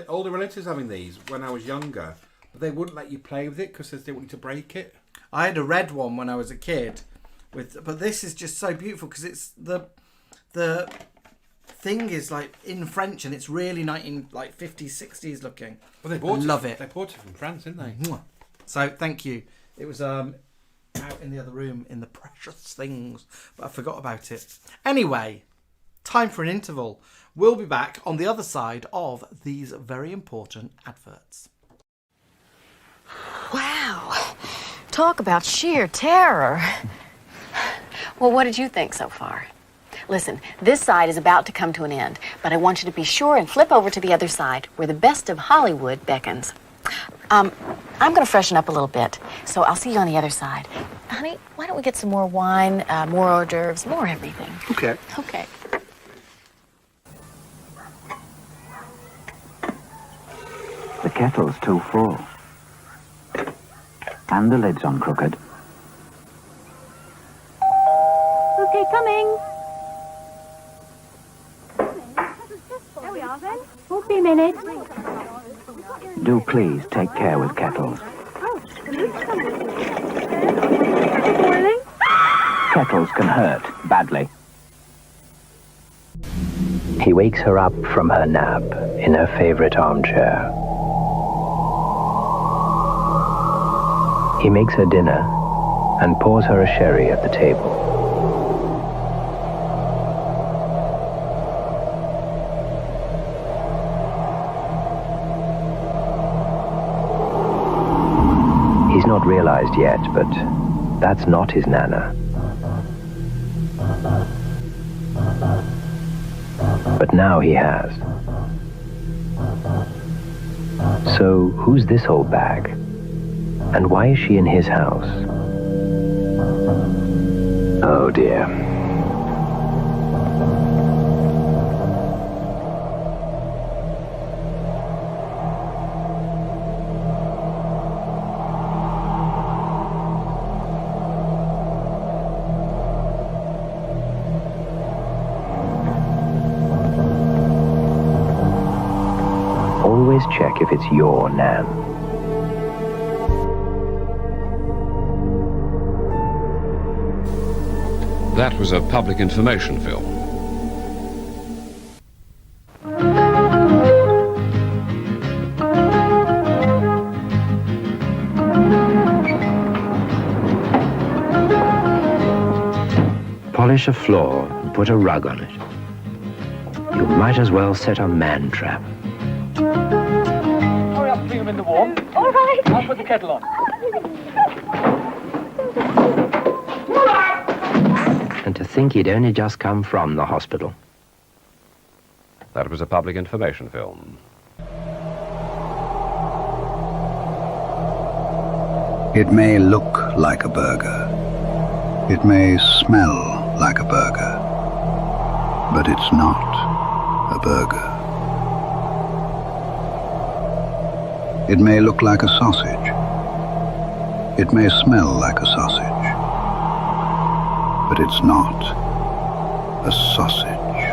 older relatives having these when I was younger, but they wouldn't let you play with it because they wanted to break it. I had a red one when I was a kid, but this is just so beautiful because it's the thing is like in French and it's really 50s, 60s looking. Well, they bought love it. They bought it from France, didn't they? So thank you. It was out in the other room in the precious things, but I forgot about it. Anyway, time for an interval. We'll be back on the other side of these very important adverts. Wow. Talk about sheer terror. Well, what did you think so far? Listen, this side is about to come to an end, but I want you to be sure and flip over to the other side, where the best of Hollywood beckons. I'm going to freshen up a little bit, so I'll see you on the other side. Honey, why don't we get some more wine, more hors d'oeuvres, more everything? Okay. Okay. The kettle's too full. And the lid's on crooked. Okay, coming. There we are then. Won't be a minute. Do please take care with kettles. Boiling? Kettles can hurt badly. He wakes her up from her nap in her favorite armchair. He makes her dinner and pours her a sherry at the table. He's not realized yet, but that's not his Nana. But now he has. So who's this old bag? And why is she in his house? Oh dear. Always check if it's your Nan. That was a public information film. Polish a floor and put a rug on it. You might as well set a man trap. Hurry up, bring them in the warm. All right. I'll put the kettle on. And to think he'd only just come from the hospital. That was a public information film. It may look like a burger. It may smell like a burger. But it's not a burger. It may look like a sausage. It may smell like a sausage. But it's not a sausage.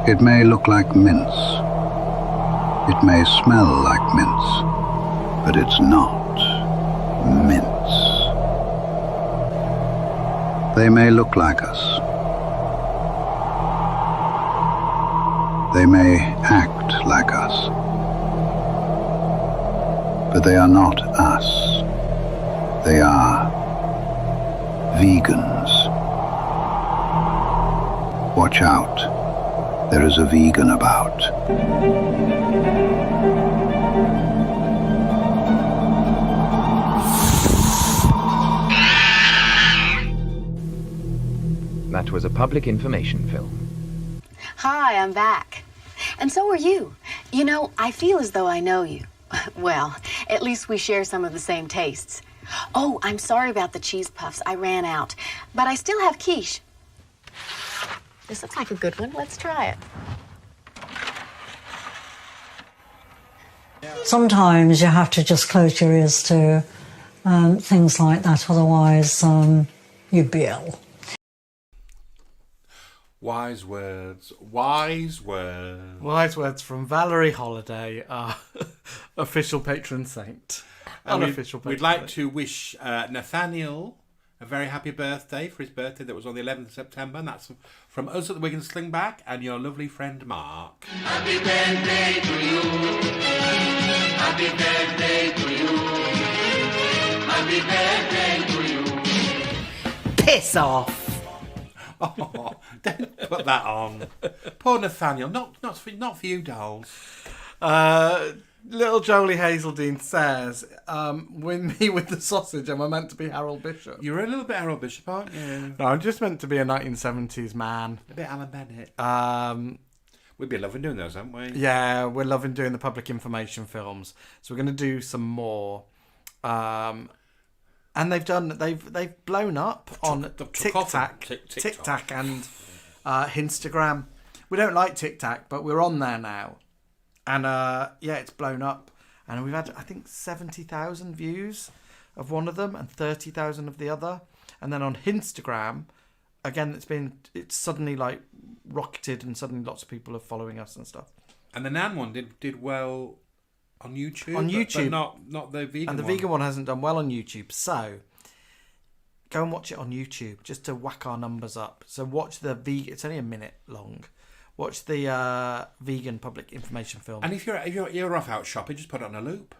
It may look like mince. It may smell like mince. But it's not mince. They may look like us. They may act like us. But they are not us. They are vegans. Watch out. There is a vegan about. That was a public information film. Hi, I'm back. And so are you. You know, I feel as though I know you. Well, at least we share some of the same tastes. Oh, I'm sorry about the cheese puffs. I ran out. But I still have quiche. This looks like a good one. Let's try it. Sometimes you have to just close your ears to things like that, otherwise you'd be ill. Wise words. Wise words. Wise words from Valerie Holiday, our official patron saint. Unofficial patron We'd like saint. to wish Nathaniel a very happy birthday for his birthday that was on the 11th of September, and that's from us at the Wig Slingback and your lovely friend Mark. Happy birthday to you. Happy birthday to you. Happy birthday to you. Piss off. Oh, don't put that on. Poor Nathaniel. Not for you, dolls. Little Jolie Hazeldine says, "Win me with the sausage. Am I meant to be Harold Bishop?" You're a little bit Harold Bishop, aren't you? No, I'm just meant to be a 1970s man. A bit Alan Bennett. We'd be loving doing those, haven't we? Yeah, we're loving doing the public information films. So we're going to do some more. And they've blown up on TikTok and Instagram. We don't like TikTok, but we're on there now. And it's blown up. And we've had, I think, 70,000 views of one of them and 30,000 of the other. And then on Instagram, again, it's suddenly like rocketed and suddenly lots of people are following us and stuff. And the Nan one did well on YouTube. But not the vegan one. And the vegan one hasn't done well on YouTube. So go and watch it on YouTube just to whack our numbers up. So watch the vegan. It's only a minute long. Watch the vegan public information film. And if you're off out shopping, just put it on a loop.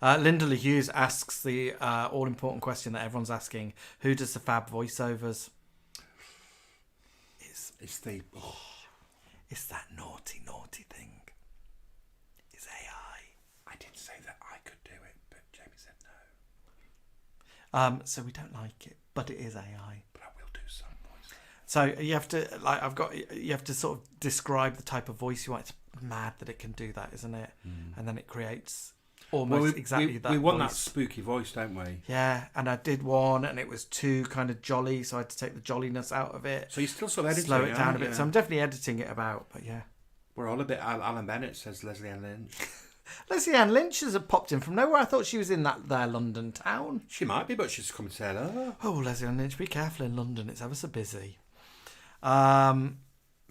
Linda Lee Hughes asks the all-important question that everyone's asking: who does the fab voiceovers? It's that naughty thing. It's AI. I did say that I could do it, but Jamie said no. So we don't like it, but it is AI. But I will do some voice. So you have to you have to sort of describe the type of voice you want. It's mad that it can do that, isn't it? And then it creates almost exactly that. We want voice. that spooky voice, don't we? Yeah, and I did one, and it was too kind of jolly, so I had to take the jolliness out of it. So you're still sort of editing, slow it down a aren't bit. you? So I'm definitely editing it about, but yeah. We're all a bit Alan Bennett, says Leslie Ann Lynch. Leslie Ann Lynch has popped in from nowhere. I thought she was in their London town. She might be, but she's come to say hello. Oh, Leslie Ann Lynch, be careful in London. It's ever so busy.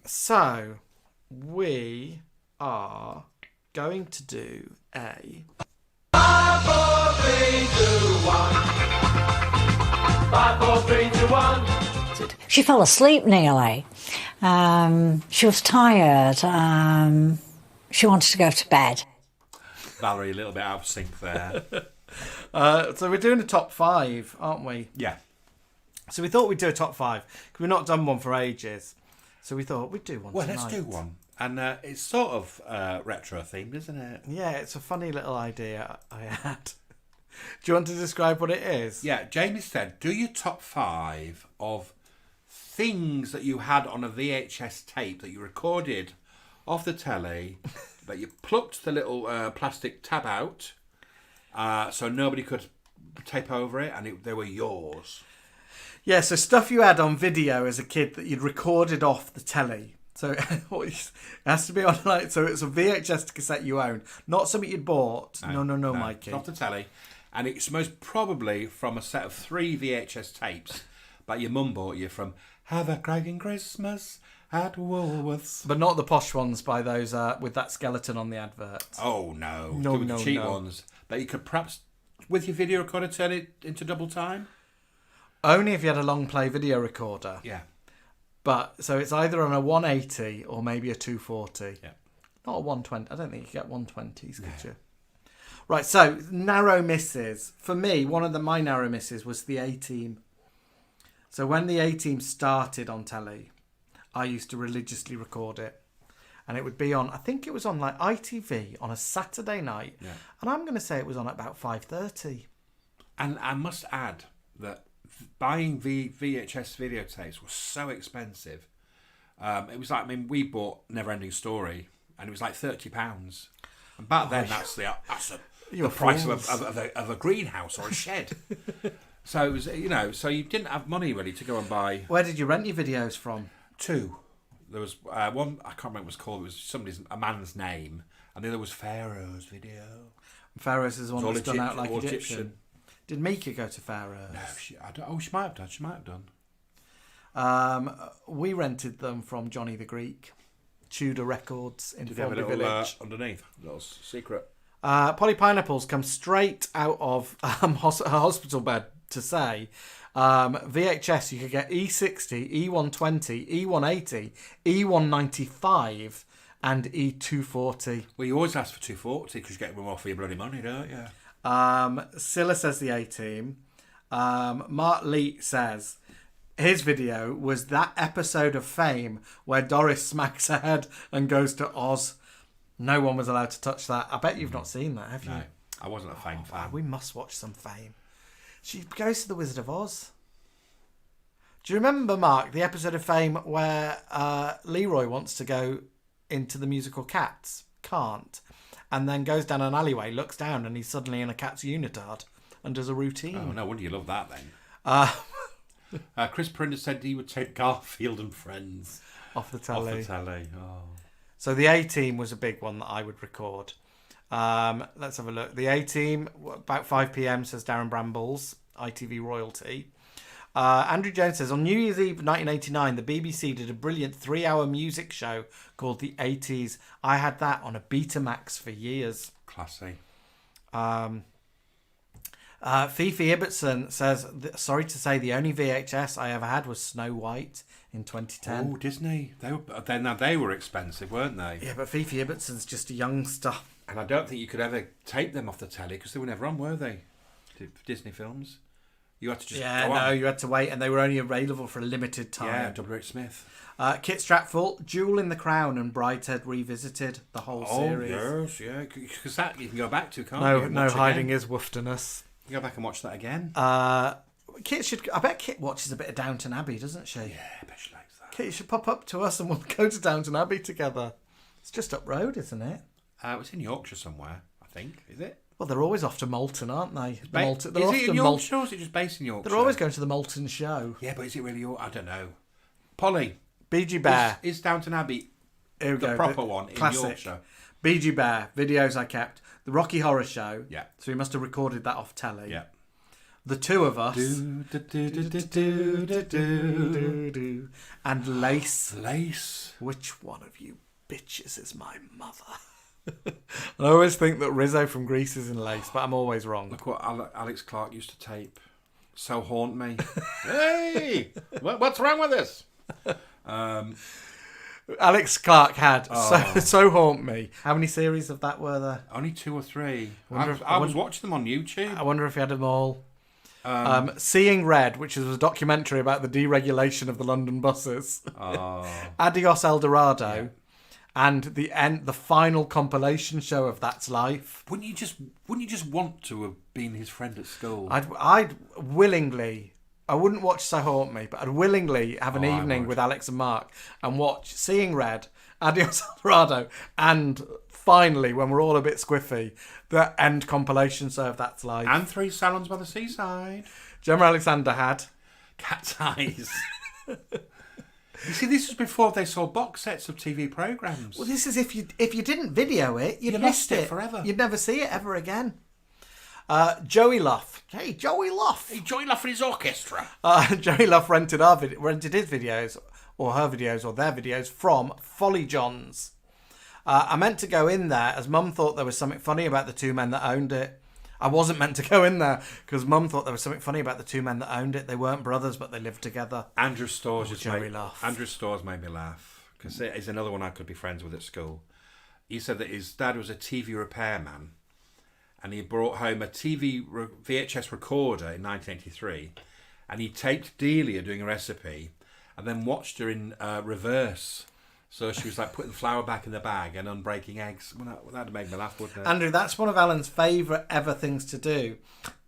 So we are going to do a 5, 4, 3, 2, 1. 5, 4, 3, 2, 1. She fell asleep nearly. She was tired. She wanted to go to bed. Valerie, a little bit out of sync there. So we're doing a top 5, aren't we? Yeah. So we thought we'd do a top 5 because we've not done one for ages. So we thought we'd do one tonight. Let's do one. And it's sort of retro themed, isn't it? Yeah, it's a funny little idea I had. Do you want to describe what it is? Yeah, Jamie said, do your top 5 of things that you had on a VHS tape that you recorded off the telly, that you plucked the little plastic tab out so nobody could tape over it, and they were yours. Yeah, so stuff you had on video as a kid that you'd recorded off the telly. So it has to be on so it's a VHS cassette you own, not something you'd bought. No, Mikey. It's off the telly, and it's most probably from a set of 3 VHS tapes that your mum bought you from Have a Cracking Christmas at Woolworths. But not the posh ones by those with that skeleton on the advert. Oh, no. No, the cheap ones that you could perhaps, with your video recorder, turn it into double time. Only if you had a long play video recorder. Yeah. But, so it's either on a 180 or maybe a 240. Yeah. Not a 120. I don't think you get 120s, could you? Right, so narrow misses. For me, one of my narrow misses was the A-Team. So when the A-Team started on telly, I used to religiously record it. And it would be on, I think it was on like ITV on a Saturday night. Yeah. And I'm going to say it was on at about 5:30. And I must add that buying VHS videotapes was so expensive. It was like, we bought Neverending Story, and it was like £30. And back then, that's the price of a greenhouse or a shed. So it was, so you didn't have money really to go and buy. Where did you rent your videos from? 2. There was one, I can't remember what it was called. It was a man's name, And the other was Pharaoh's video. Pharaoh's is the one It's all that's done out like all Egyptian. Did Mika go to Pharaoh's? No, she might have done. She might have done. We rented them from Johnny the Greek, Tudor Records in Did they have a Formby little Village. underneath? A little secret. Polly Pineapples come straight out of a hospital bed to say VHS, you could get E60, E120, E180, E195 and E240. Well, you always ask for 240 because you get more for your bloody money, don't you? Silla says the A-Team. Mark Leet says his video was that episode of Fame where Doris smacks her head and goes to Oz. No one was allowed to touch that. I bet you've not seen that, have you? No, I wasn't a Fame fan. We must watch some Fame. She goes to the Wizard of Oz. Do you remember, Mark, the episode of Fame where Leroy wants to go into the musical Cats? Can't. And then goes down an alleyway, looks down, and he's suddenly in a Cats unitard and does a routine. Oh, no wonder you love that then. Chris Prinder said he would take Garfield and Friends off the telly. Oh. So the A-Team was a big one that I would record. Let's have a look. The A-Team, about 5 p.m, says Darren Brambles, ITV royalty. Andrew Jones says, on New Year's Eve 1989, the BBC did a brilliant 3-hour music show called The 80s. I had that on a Betamax for years. Classy. Fifi Ibbotson says, sorry to say, the only VHS I ever had was Snow White in 2010. Oh, Disney. They were expensive, weren't they? Yeah, but Fifi Ibbotson's just a youngster. And I don't think you could ever tape them off the telly because they were never on, were they? Disney films. You had to just go on. You had to wait, and they were only available for a limited time. Yeah, W.H. Smith. Kit Stratford, Jewel in the Crown and Brideshead Revisited, the whole series. Oh, yes, yeah. Because that you can go back to, can't you? No hiding his woofdiness. You go back and watch that again. Kit should. I bet Kit watches a bit of Downton Abbey, doesn't she? Yeah, I bet she likes that. Kit should pop up to us and we'll go to Downton Abbey together. It's just up road, isn't it? It's in Yorkshire somewhere, I think. Is it? Well, they're always off to Malton, aren't they? Is it in Yorkshire or is it just based in Yorkshire? They're always going to the Malton show. Yeah, but is it really Yorkshire? I don't know. Polly. BG Bear. Is Downton Abbey the proper one classic. In Yorkshire? BG Bear, videos I kept. The Rocky Horror Show. Yeah. So we must have recorded that off telly. Yeah. The Two of Us. And Lace. Lace. Which one of you bitches is my mother? I always think that Rizzo from Grease is in Lace, but I'm always wrong. Look what Alex Clark used to tape. So Haunt Me. Hey! What's wrong with this? Alex Clark had So Haunt Me. How many series of that were there? Only 2 or 3. I was watching them on YouTube. I wonder if he had them all. Seeing Red, which is a documentary about the deregulation of the London buses. Adios El Dorado. Yeah. And the final compilation show of That's Life. Wouldn't you just want to have been his friend at school? I'd willingly. I wouldn't watch So Haunt Me, but I'd willingly have an evening with Alex and Mark and watch Seeing Red, Adios El Dorado, and finally, when we're all a bit squiffy, the end compilation show of That's Life. And 3 Salons by the Seaside. Gemma Alexander had Cat's Eyes. You see, this was before they saw box sets of TV programmes. Well, this is if you didn't video it, you missed it forever. You'd never see it ever again. Joey Luff. Hey, Joey Luff. Hey, Joey Luff and his orchestra. Joey Luff rented his videos, or her videos, or their videos from Folly Johns. I meant to go in there as Mum thought there was something funny about the 2 men that owned it. I wasn't meant to go in there because Mum thought there was something funny about the 2 men that owned it. They weren't brothers, but they lived together. Andrew Storrs Andrew Storrs made me laugh because he's another one I could be friends with at school. He said that his dad was a TV repairman, and he brought home a VHS recorder in 1983, and he taped Delia doing a recipe, and then watched her in reverse. So she was like putting flour back in the bag and unbreaking eggs. Well, that'd make me laugh, wouldn't it? Andrew, that's one of Alan's favourite ever things to do.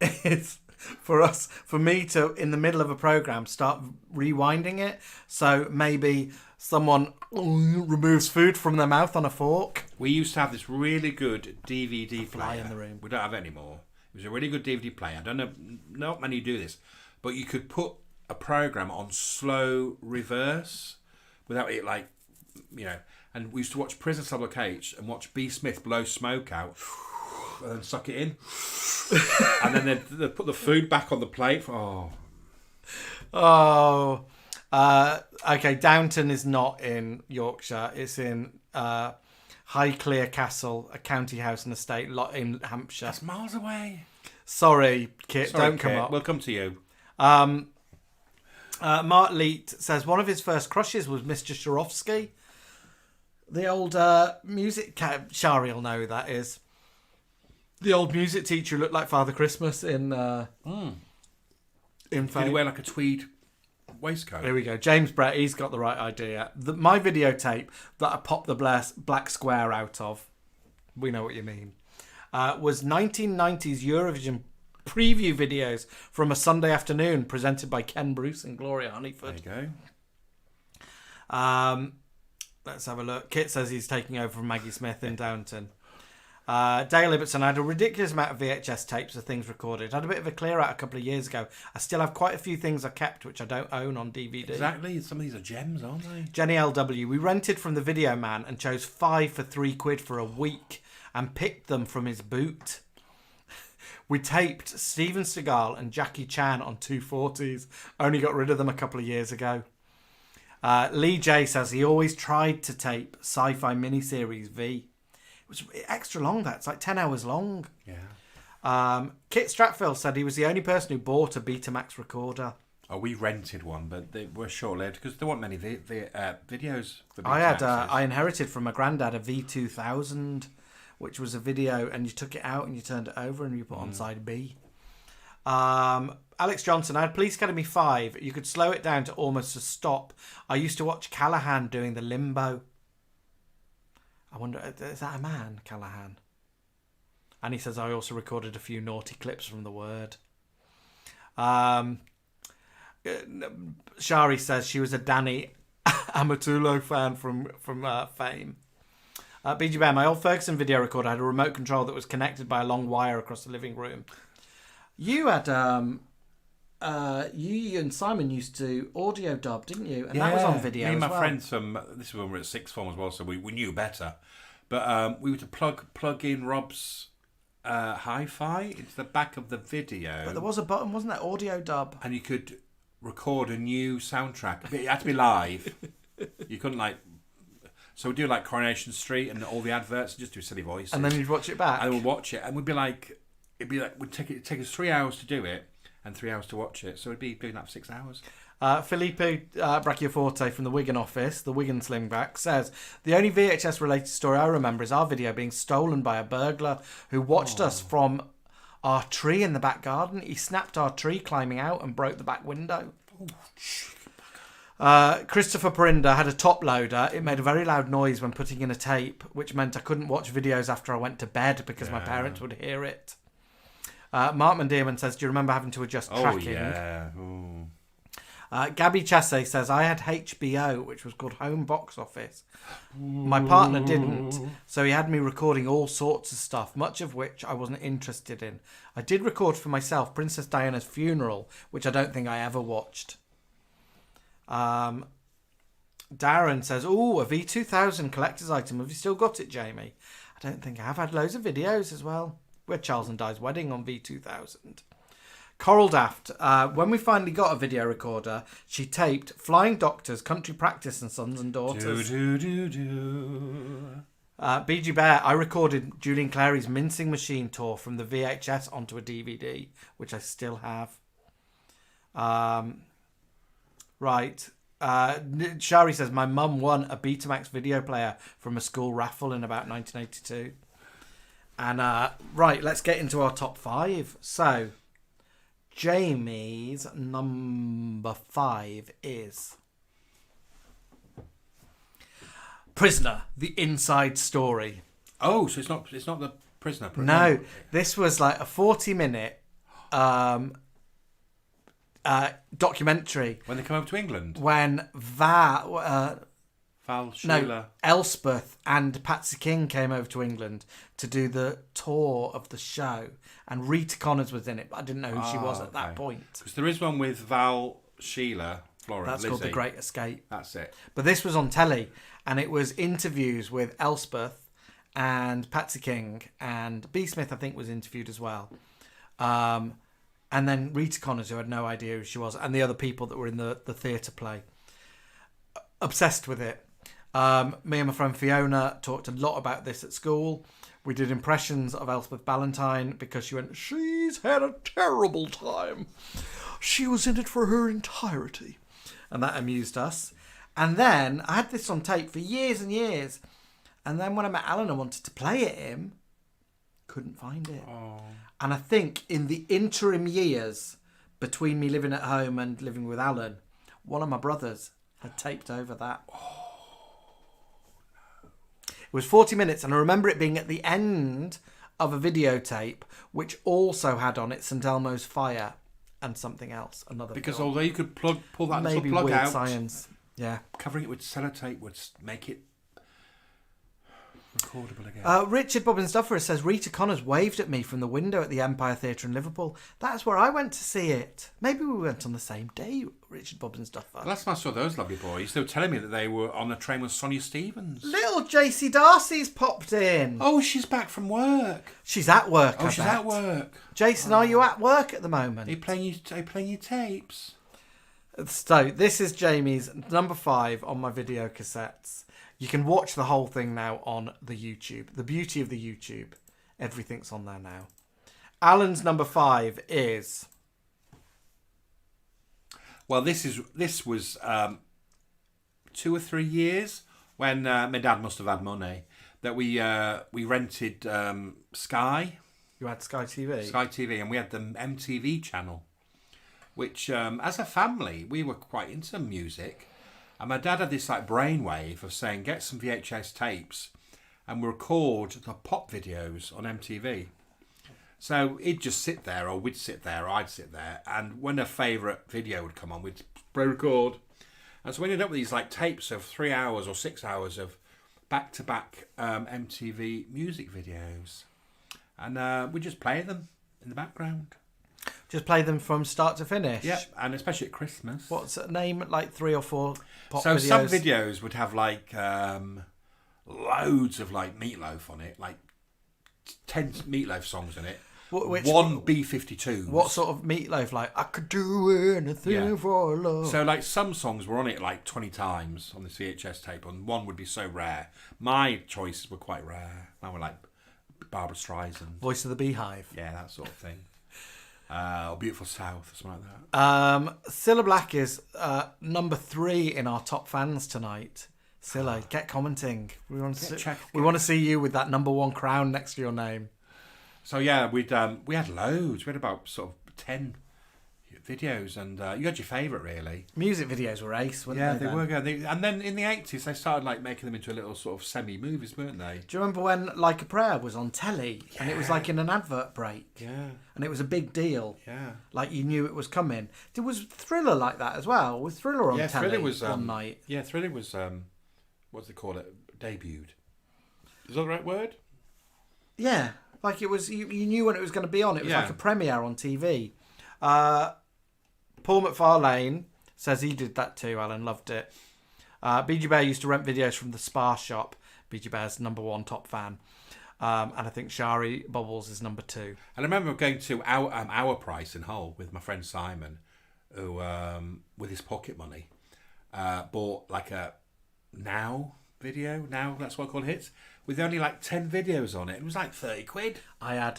Is for me to, in the middle of a programme, start rewinding it. So maybe someone removes food from their mouth on a fork. We used to have this really good DVD player. In the room. We don't have it anymore. It was a really good DVD player. I don't know, not many do this, but you could put a programme on slow reverse without it And we used to watch Prison Cell Block H and watch B. Smith blow smoke out and then suck it in. And then they'd put the food back on the plate. Okay, Downton is not in Yorkshire. It's in Highclere Castle, a county house and estate in Hampshire. That's miles away. Sorry, Kit, don't come Kit. up. We'll come to you. Mark Leet says one of his first crushes was Mr. Swarovski. The old music... Shari will know who that is. The old music teacher who looked like Father Christmas in Fame. Did he wear like a tweed waistcoat? Here we go. James Brett, he's got the right idea. My videotape that I popped the black square out of, we know what you mean, was 1990s Eurovision preview videos from a Sunday afternoon presented by Ken Bruce and Gloria Honeyford. There you go. Let's have a look. Kit says he's taking over from Maggie Smith in Downton. Dale Ibbotson, I had a ridiculous amount of VHS tapes of things recorded. I had a bit of a clear out a couple of years ago. I still have quite a few things I kept which I don't own on DVD. Exactly. Some of these are gems, aren't they? Jenny LW, we rented from the Video Man and chose 5 for £3 for a week and picked them from his boot. We taped Steven Seagal and Jackie Chan on 240s. Only got rid of them a couple of years ago. Lee J says he always tried to tape sci-fi miniseries V. It was extra long, it's like 10 hours long. Yeah. Kit Stratfield said he was the only person who bought a Betamax recorder. Oh, we rented one, but they were short-lived because there weren't many videos. For I inherited from my granddad a V2000, which was a video, and you took it out and you turned it over and you put on side B. Alex Johnson, I had Police Academy 5. You could slow it down to almost a stop. I used to watch Callahan doing the limbo. I wonder, is that a man, Callahan? And he says, I also recorded a few naughty clips from The Word. Shari says she was a Danny Amatulo fan from Fame. BG Bear, my old Ferguson video recorder had a remote control that was connected by a long wire across the living room. You had, you and Simon used to audio dub, didn't you? And that was on video. Me and my well. friends from, this is when we were at sixth form as well, so we knew better. But we were to plug in Rob's hi-fi into the back of the video. But there was a button, wasn't there? Audio dub. And you could record a new soundtrack. But it had to be live. You couldn't so we'd do like Coronation Street and all the adverts and just do silly voices. And then you'd watch it back. And we'd watch it and we'd be like, we'd take us 3 hours to do it and 3 hours to watch it. So we'd be doing that for 6 hours. Felipe Brachioforte from the Wigan office, the Wig Slingback, says, the only VHS related story I remember is our video being stolen by a burglar who watched us from our tree in the back garden. He snapped our tree climbing out and broke the back window. Christopher Perinda had a top loader. It made a very loud noise when putting in a tape, which meant I couldn't watch videos after I went to bed because my parents would hear it. Mark Mandearman says, do you remember having to adjust tracking? Yeah. Ooh. Gabby Chasse says, I had HBO, which was called Home Box Office. My partner didn't, so he had me recording all sorts of stuff, much of which I wasn't interested in. I did record for myself Princess Diana's funeral, which I don't think I ever watched. Darren says, ooh, a V2000 collector's item. Have you still got it, Jamie? I don't think I have. Had loads of videos as well. We had Charles and Di's wedding on V2000. Coral Daft, when we finally got a video recorder, she taped Flying Doctors, Country Practice and Sons and Daughters. BG Bear, I recorded Julian Clary's Mincing Machine tour from the VHS onto a DVD, which I still have. Right. Shari says, my mum won a Betamax video player from a school raffle in about 1982. And, right, let's get into our top 5. So, Jamie's number 5 is Prisoner, the Inside Story. Oh, so it's not the Prisoner. No, this was like a 40-minute documentary. When they come over to England? When Val Sheila. Elspeth and Patsy King came over to England to do the tour of the show. And Rita Connors was in it, but I didn't know who she was at that point. Because there is one with Val Sheila Flora. That's Lizzie. called The Great Escape. That's it. But this was on telly, and it was interviews with Elspeth and Patsy King, and B. Smith, I think, was interviewed as well. And then Rita Connors, who had no idea who she was, and the other people that were in the theatre play. Obsessed with it. Me and my friend Fiona talked a lot about this at school. We did impressions of Elspeth Ballantyne because she went, she's had a terrible time. She was in it for her entirety. And that amused us. And then I had this on tape for years and years. And then when I met Alan and wanted to play it him, couldn't find it. Oh. And I think in the interim years between me living at home and living with Alan, one of my brothers had taped over that. It was 40 minutes, and I remember it being at the end of a videotape, which also had on it St Elmo's Fire and something else, another Because film. although you could pull that Maybe little plug Weird out, Science. Yeah. Covering it with sellotape would make it recordable again. Richard Bobbins Duffer says Rita Connors waved at me from the window at the Empire Theatre in Liverpool. That's where I went to see it. Maybe we went on the same day, Richard Bobbins Duffer. Last time I saw those lovely boys, they were telling me that they were on a train with Sonia Stevens. Little JC Darcy's popped in. Oh, she's back from work. She's at work. Oh, I she's bet. at work. Jason, are you at work at the moment? Are you playing your tapes? So this is Jamie's number 5 on my video cassettes. You can watch the whole thing now on the YouTube. The beauty of the YouTube. Everything's on there now. Alan's number 5 is... Well, this was 2 or 3 years when my dad must have had money that we rented Sky. You had Sky TV? Sky TV, and we had the MTV channel, which as a family, we were quite into music. And my dad had this like brainwave of saying, get some VHS tapes and we'll record the pop videos on MTV. So he'd just sit there, or we'd sit there, or I'd sit there, and when a favourite video would come on, we'd record. And so we ended up with these like tapes of 3 hours or 6 hours of back-to-back MTV music videos. And we just play them in the background. Just play them from start to finish? Yeah, and especially at Christmas. What's the name? Like 3 or 4 pop so videos? Some videos would have like loads of like Meatloaf on it, like 10 Meatloaf songs in it. One B-52s. What sort of Meatloaf? Like, I could do anything for love. So like some songs were on it like 20 times on the VHS tape, and one would be so rare. My choices were quite rare. Mine were like Barbara Streisand. Voice of the Beehive. Yeah, that sort of thing. Or Beautiful South, or something like that. Silla Black is number 3 in our top fans tonight. Silla, get commenting. We want to see you with that number 1 crown next to your name. So yeah, we had loads. We had about sort of 10 videos, and you had your favourite really. Music videos were ace, weren't they? Yeah, they were good. And then in the 80s, they started like making them into a little sort of semi-movies, weren't they? Do you remember when Like a Prayer was on telly? Yeah. And it was like in an advert break. Yeah. And it was a big deal. Yeah. Like you knew it was coming. There was Thriller like that as well. Was Thriller on telly Thriller was, one night? Yeah, Thriller was, what do they call it? Debuted. Is that the right word? Yeah. Like it was, you knew when it was going to be on. It was like a premiere on TV. Paul McFarlane says he did that too. Alan loved it. BG Bear used to rent videos from the Spa Shop. BG Bear's number 1 top fan. And I think Shari Bubbles is number 2. And I remember going to our Price in Hull with my friend Simon, who, with his pocket money, bought like a Now video. Now, that's what I call hits. With only like 10 videos on it. It was like 30 quid. I had,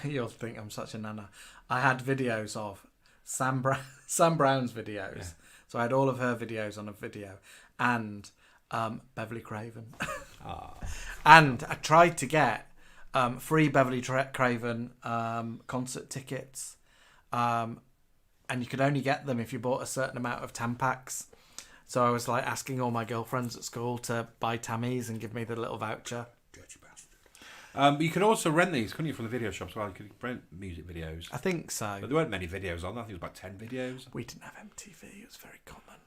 you'll think I'm such a nana. I had videos of Sam Brown's videos. Yeah. So I had all of her videos on a video. And Beverly Craven. And I tried to get free Beverly Craven concert tickets. And you could only get them if you bought a certain amount of Tampax. So I was like asking all my girlfriends at school to buy Tammys and give me the little voucher. Dirty bastard. You could also rent these, couldn't you, from the video shops? Well, you could rent music videos. I think so. But there weren't many videos on. I think it was about 10 videos. We didn't have MTV. It was very common.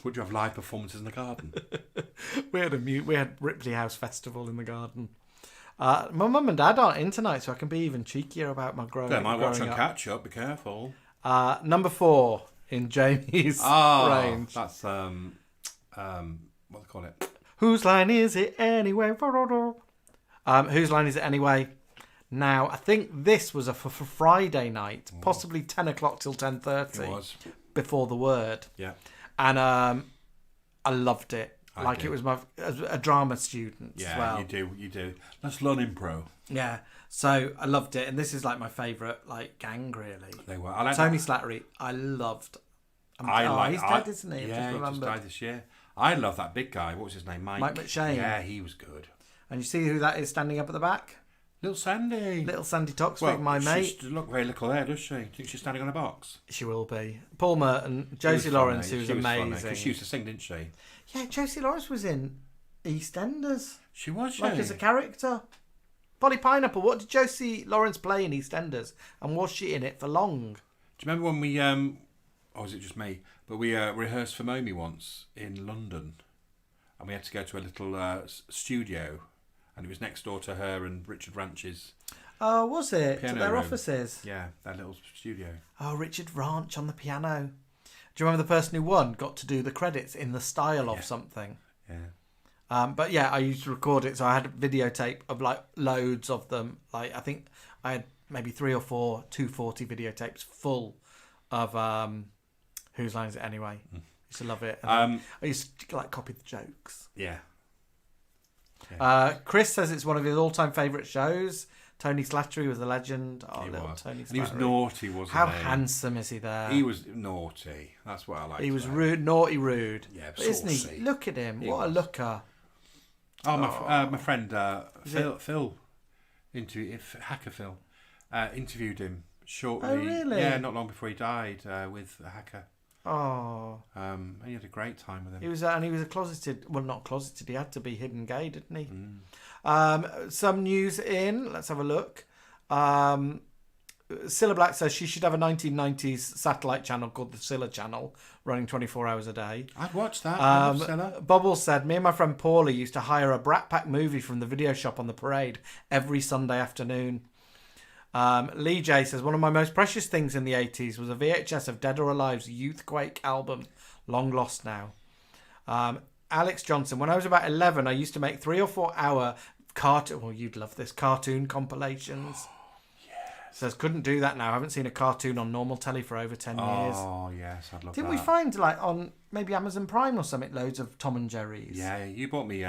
Would you have live performances in the garden? We had Ripley House Festival in the garden. My mum and dad aren't in tonight, so I can be even cheekier about my growing up. They might watch on catch up. Be careful. Number 4 in Jamie's range. That's what do they call it? Whose line is it anyway? Whose line is it anyway? Now, I think this was a Friday night, possibly 10 o'clock till 10:30. It was. Before the word. Yeah. And I loved it. I It was a drama student as well. Yeah, you do. Let's learn impro. Yeah. So I loved it. And this is like my favourite gang, really. They were. I like Tony that. Slattery, I loved. He's dead, isn't he? Yeah, he just died this year. I love that big guy. What was his name? Mike McShane. Yeah, he was good. And you see who that is standing up at the back? Little Sandy. Little Sandy Toxvig, my mate. She doesn't look very little there, does she? Do you think she's standing on a box? She will be. Paul Merton, Josie Lawrence, who was amazing. Because she used to sing, didn't she? Yeah, Josie Lawrence was in EastEnders. She was, like as a character. Polly Pineapple. What did Josie Lawrence play in EastEnders? And was she in it for long? Do you remember when we, or was it just me? But we rehearsed for Momi once in London, and we had to go to a little studio, and it was next door to her and Richard Ranch's. Oh, was it? Piano To their room. offices? Yeah, their little studio. Oh, Richard Ranch on the piano. Do you remember the person who won got to do the credits in the style of something? Yeah. But yeah, I used to record it, so I had a videotape of like loads of them. Like I think I had maybe 3 or 4 240 videotapes full of Whose Line Is It Anyway? I used to love it. And I used to like copy the jokes. Yeah. Chris says it's one of his all-time favourite shows. Tony Slattery was a legend. Oh, He little was. Tony Slattery. And he was naughty, wasn't How he? handsome is he there? He was naughty. That's what I liked. He was about rude, naughty, rude. Yeah, But isn't saucy. he? Look at him. He What a was. looker. Oh, my friend Is Phil, Hacker Phil, interviewed him shortly. Oh, really? Yeah, not long before he died with a hacker. Oh. And he had a great time with him. He was a closeted, well, not closeted, he had to be hidden gay, didn't he? Some news in, let's have a look. Silla Black says she should have a 1990s satellite channel called the Silla Channel, running 24 hours a day. I'd watch that. I love Silla. Bubbles said, me and my friend Paulie used to hire a Brat Pack movie from the video shop on the parade every Sunday afternoon. Lee J says, one of my most precious things in the 80s was a VHS of Dead or Alive's Youthquake album, long lost now. Alex Johnson, when I was about 11, I used to make 3 or 4 hour cartoon, well, you'd love this, cartoon compilations. Says, couldn't do that now. I haven't seen a cartoon on normal telly for over 10 years. Oh, yes, I'd love Didn't that. we find, like, on maybe Amazon Prime or something, loads of Tom and Jerry's? Yeah, you bought me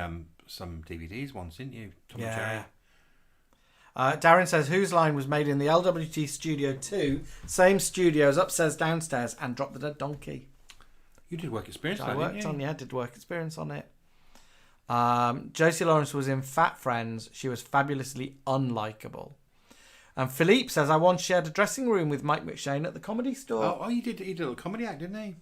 some DVDs once, didn't you? Tom and Jerry. Darren says, Whose Line was made in the LWT Studio 2, same studios, upstairs, downstairs, and Drop the Dead Donkey. You did work experience I on worked it, on, did work experience on it. Josie Lawrence was in Fat Friends. She was fabulously unlikable. And Philippe says, I once shared a dressing room with Mike McShane at the Comedy Store. Oh, he did a little comedy act, didn't he?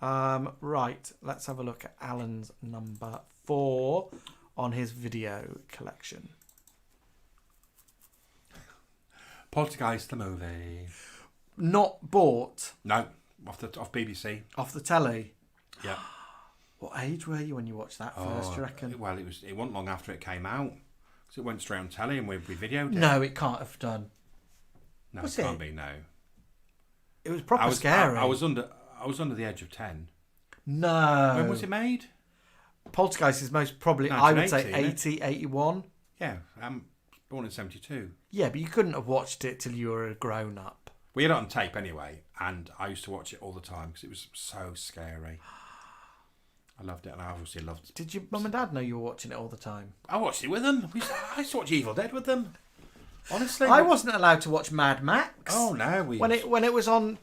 Right, let's have a look at Alan's number 4 on his video collection. Poltergeist the movie. Not bought. No, off BBC. Off the telly. Yeah. What age were you when you watched that first, do you reckon? Well, it wasn't long after it came out. Because it went straight on telly and we videoed it. No, it can't have done. No, Was it can't it? be, no. It was proper scary. I was under the age of 10. No. When was it made? Poltergeist is most probably, I would say 1980, 80, 81. Yeah, I'm born in 72. Yeah, but you couldn't have watched it till you were a grown up. We had it on tape anyway, and I used to watch it all the time because it was so scary. I loved it, and I obviously loved it. Did your mum and dad know you were watching it all the time? I watched it with them. I used to watch Evil Dead with them. Honestly. I wasn't allowed to watch Mad Max. Oh, no. When it was on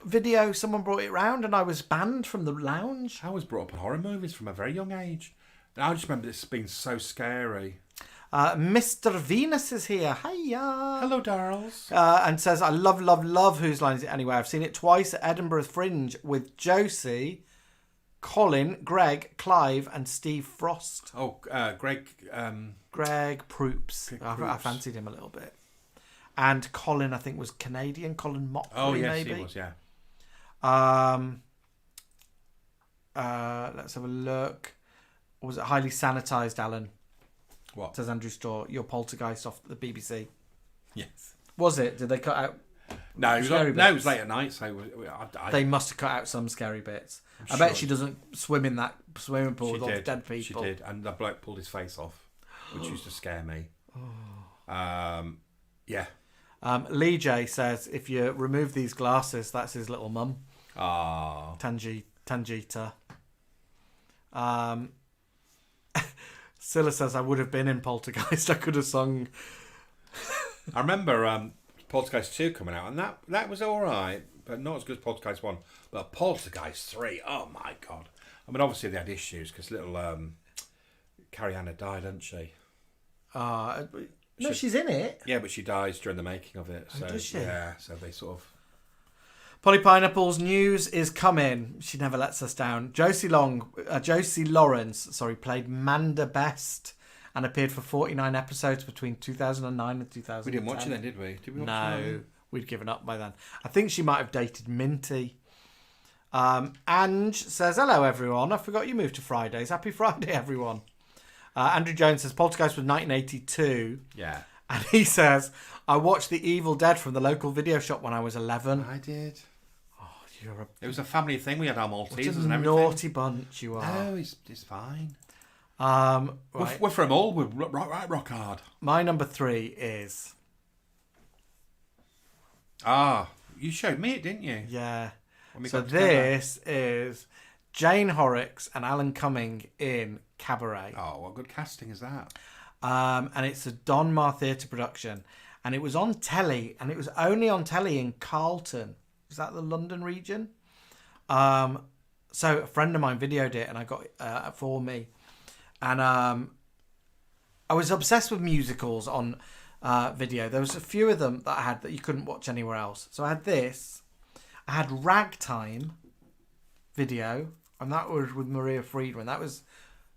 video, someone brought it round and I was banned from the lounge. I was brought up on horror movies from a very young age. I just remember this being so scary. Mr. Venus is here. Hiya. Hello, darls. And says, I love Whose Line Is It Anyway? I've seen it twice at Edinburgh Fringe with Josie, Colin, Greg, Clive, and Steve Frost. Oh, Greg. Greg Proops. I fancied him a little bit. And Colin, I think, was Canadian. Colin Mockery, oh, yes, maybe. he was, yeah. Let's have a look. Or was it highly sanitised, Alan? What? Says Andrew Storr. Your Poltergeist off the BBC. Yes. Was it? Did they cut out No, it was late at night, so they must have cut out some scary bits. I bet she doesn't swim in that swimming pool with all the dead people. She did, and the bloke pulled his face off, which used to scare me. Yeah. Lee J says, if you remove these glasses, that's his little mum. Ah. Tangita. Silla says, I would have been in Poltergeist. I could have sung. I remember Poltergeist 2 coming out, and that was all right, but not as good as Poltergeist 1. But Poltergeist 3, oh my God. I mean, obviously they had issues because little Carrie Ann had died, hadn't she? No, she's in it. Yeah, but she dies during the making of it. So, does she? Yeah, so they sort of... Polly Pineapple's news is coming. She never lets us down. Josie Lawrence, played Manda Best and appeared for 49 episodes between 2009 and 2010. We didn't watch it then, did we? Did we watch No, we'd given up by then. I think she might have dated Minty. Ange says, hello, everyone. I forgot you moved to Fridays. Happy Friday, everyone. Andrew Jones says, Poltergeist was 1982. Yeah. And he says, I watched The Evil Dead from the local video shop when I was 11. I did. Oh, It was a family thing. We had our Maltesers and everything. Naughty bunch you are. No, it's fine. Right. We're from all. We're rock hard. My number 3 is... you showed me it, didn't you? Yeah. So this is Jane Horrocks and Alan Cumming in Cabaret. Oh, what good casting is that? And it's a Donmar Theatre production. And it was on telly, and it was only on telly in Carlton. Is that the London region? So a friend of mine videoed it, and I got it for me. And I was obsessed with musicals on video. There was a few of them that I had that you couldn't watch anywhere else. So I had this. I had Ragtime video, and that was with Maria Friedman. That was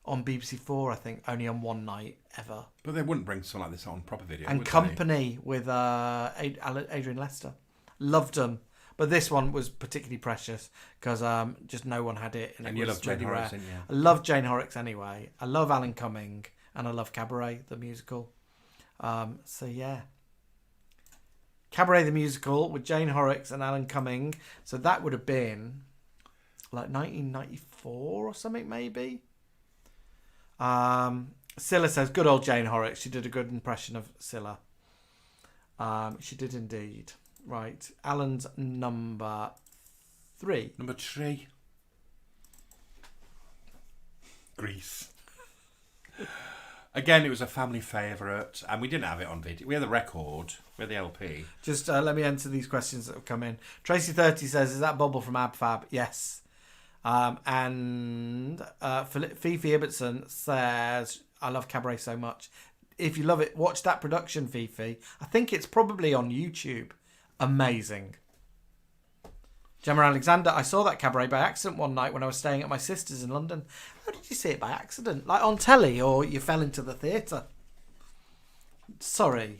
on BBC 4, I think, only on one night ever. But they wouldn't bring something like this on proper video, And Company with Adrian Lester. Loved them. But this one was particularly precious because just no one had it. And you love Jane Horrocks, didn't you? I love Jane Horrocks anyway. I love Alan Cumming, and I love Cabaret, the musical. So, yeah. Cabaret, the musical, with Jane Horrocks and Alan Cumming. So that would have been like 1994 or something, maybe. Silla says, good old Jane Horrocks. She did a good impression of Silla. She did indeed. Right. Alan's number 3. Number 3. Grease. Again, it was a family favourite, and we didn't have it on video. We had the record, we had the LP. Just let me answer these questions that have come in. Tracy30 says, is that Bubble from Ab Fab? Yes. And Fifi Ibbotson says, I love Cabaret so much. If you love it, watch that production, Fifi. I think it's probably on YouTube. Amazing. Gemma Alexander, I saw that Cabaret by accident one night when I was staying at my sister's in London. How did you see it by accident? Like on telly, or you fell into the theatre? Sorry.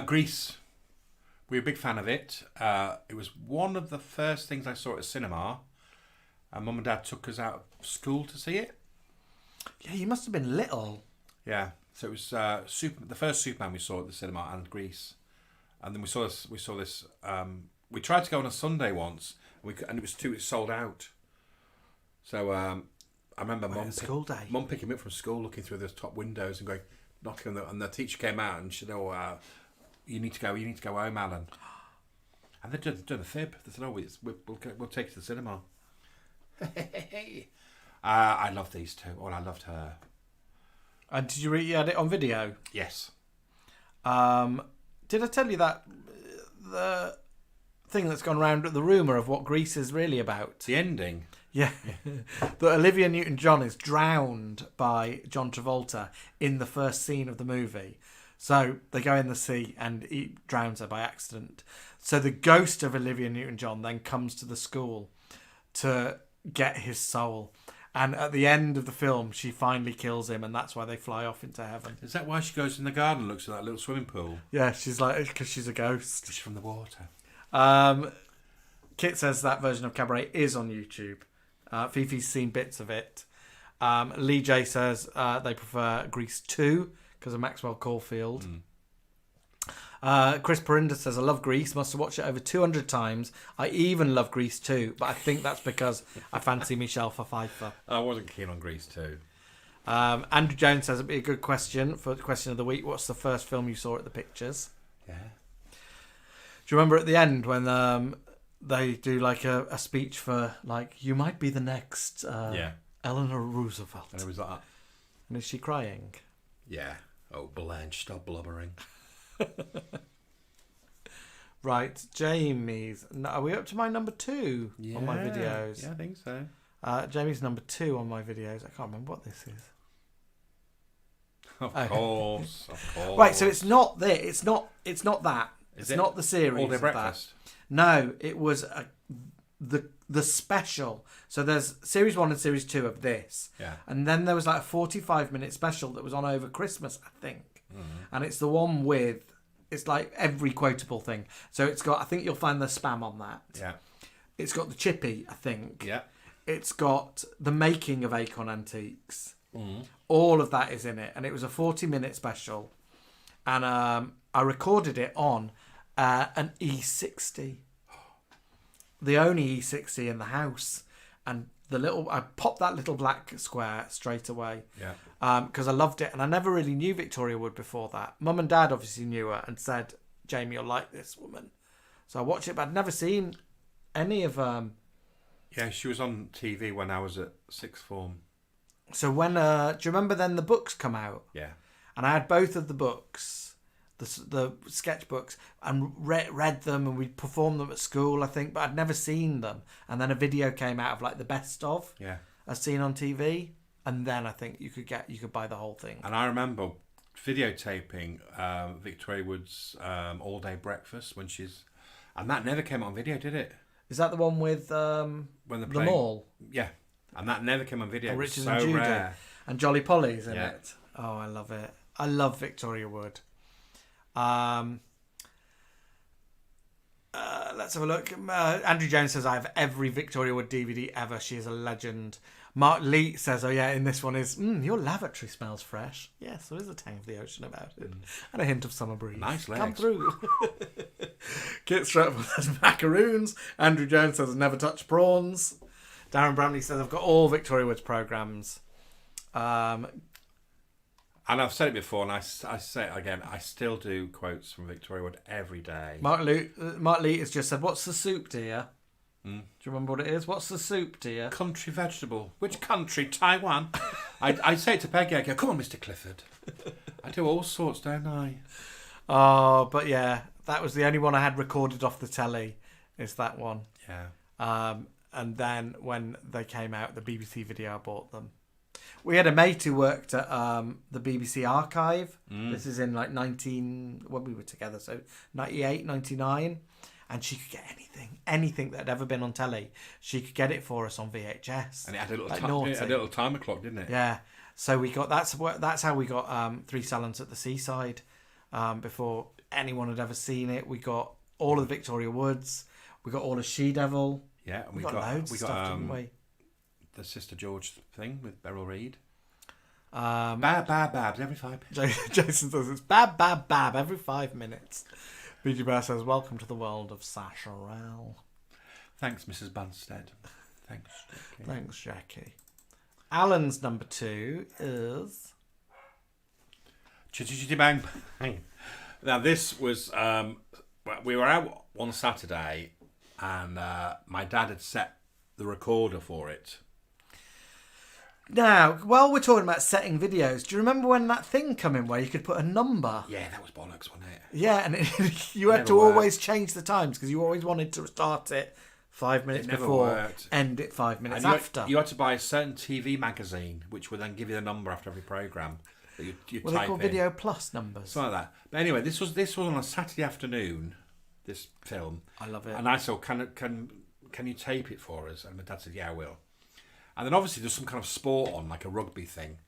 Grease. We were a big fan of it. It was one of the first things I saw at a cinema. And Mum and Dad took us out of school to see it. Yeah, you must have been little. Yeah. So it was the first Superman we saw at the cinema, and Grease. And then we saw this. We tried to go on a Sunday once, and it was sold out. So I remember Mum picking me up from school, looking through those top windows and going, knocking on and the teacher came out and she said, "Oh, you need to go home, Alan." And they'd done a fib. They said, "Oh, we'll take you to the cinema." I love these two. Oh, I loved her. And did you had it on video? Yes. Did I tell you that the thing that's gone round, the rumour of what Grease is really about? The ending? Yeah. That Olivia Newton-John is drowned by John Travolta in the first scene of the movie. So they go in the sea and he drowns her by accident. So the ghost of Olivia Newton-John then comes to the school to get his soul. And at the end of the film, she finally kills him, and that's why they fly off into heaven. Is that why she goes in the garden and looks at that little swimming pool? Yeah, she's like, because she's a ghost. She's from the water. Kit says that version of Cabaret is on YouTube. Fifi's seen bits of it. Lee J says they prefer Grease 2 because of Maxwell Caulfield. Chris Perinda says, I love Grease. Must have watched it over 200 times. I even love Grease 2, but I think that's because I fancy Michelle Pfeiffer. I wasn't keen on Grease 2. Andrew Jones says, it'd be a good question for the question of the week. What's the first film you saw at the pictures? Yeah. Do you remember at the end when they do like a speech for, like, you might be the next Eleanor Roosevelt? And it was like that. And is she crying? Yeah. Oh, Blanche, stop blubbering. Right, Jamie's. Are we up to my number 2 on my videos? Yeah, I think so. Jamie's number 2 on my videos. I can't remember what this is. Of course, of course. Right, so it's not this. It's not that. Is it's it not the series. All Day of Breakfast? That. No, it was the special. So there's series 1 and series 2 of this. Yeah. And then there was like a 45-minute special that was on over Christmas, I think. And it's the one with, it's like every quotable thing. So it's got, I think you'll find the spam on that. Yeah. It's got the chippy, I think. Yeah. It's got the making of Acorn Antiques. All of that is in it. And it was a 40-minute special. And I recorded it on an E60. The only E60 in the house. And I popped that little black square straight away. Yeah. Because I loved it. And I never really knew Victoria Wood before that. Mum and Dad obviously knew her and said, Jamie, you'll like this woman. So I watched it, but I'd never seen any of... Yeah, she was on TV when I was at sixth form. So when... do you remember then the books come out? Yeah. And I had both of the books, the sketchbooks, and read them, and we'd perform them at school, I think, but I'd never seen them. And then a video came out of like the best of, as seen on TV, and then I think you could buy the whole thing. And I remember videotaping Victoria Wood's All Day Breakfast when she's, and that never came on video, did it? Is that the one with when they're the playing, mall? Yeah, and that never came on video. Oh, It was Richard so and Judy. rare. And Jolly Polly's in it. Oh, I love it. I love Victoria Wood. Let's have a look. Andrew Jones says, I have every Victoria Wood DVD ever. She is a legend. Mark Lee says, oh yeah, in this one is, your lavatory smells fresh. Yes, there is a tang of the ocean about it. And a hint of summer breeze. Nice legs. Come through. Kit Stratford says, macaroons. Andrew Jones says, never touched prawns. Darren Bramley says, I've got all Victoria Wood's programmes. And I've said it before, and I say it again, I still do quotes from Victoria Wood every day. Mark Lee has just said, what's the soup, dear? Do you remember what it is? What's the soup, dear? Country vegetable. Which country? Taiwan. I say it to Peggy, I go, come on, Mr. Clifford. I do all sorts, don't I? Oh, but yeah, that was the only one I had recorded off the telly, is that one. Yeah. And then when they came out, the BBC video, I bought them. We had a mate who worked at the BBC archive. This is in like when we were together, so 98, 99. And she could get anything that had ever been on telly. She could get it for us on VHS. And it had a like little timer clock, didn't it? Yeah. So we got that's how we got Three Salons at the Seaside. Before anyone had ever seen it, we got all of the Victoria Woods. We got all of She Devil. Yeah, and we got loads of stuff, didn't we? The Sister George thing with Beryl Reid. Babs every 5 minutes. Jason says it's bab every 5 minutes. BG Bear says, welcome to the world of Sasharel. Thanks, Mrs. Bunstead. Thanks, Jackie. Thanks, Jackie. Alan's number 2 is... Chitty Bang Bang. Now, this was... we were out one Saturday, and my dad had set the recorder for it. Now, while we're talking about setting videos, do you remember when that thing came in where you could put a number? Yeah, that was bollocks, wasn't it? Yeah, and you had to always change the times because you always wanted to start it 5 minutes before, end it 5 minutes after. You had to buy a certain TV magazine, which would then give you the number after every programme. You well, they're called Video Plus numbers. Something like that. But anyway, this was on a Saturday afternoon, this film. I love it. And I said, can you tape it for us? And my dad said, yeah, I will. And then obviously there's some kind of sport on, like a rugby thing.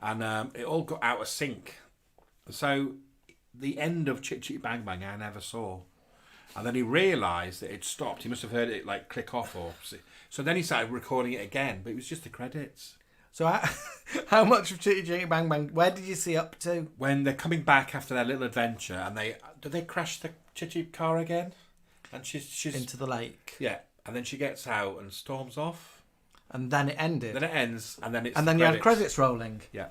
And it all got out of sync. So the end of Chit Chit Bang Bang I never saw. And then he realised that it stopped. He must have heard it like click off or... So then he started recording it again, but it was just the credits. So How much of Chitty Chitty Bang Bang? Where did you see up to? When they're coming back after their little adventure, and do they crash the Chitty car again? And she's into the lake. Yeah, and then she gets out and storms off. And then it ended. Then it ends, and then it's and then you had credits rolling. Yeah.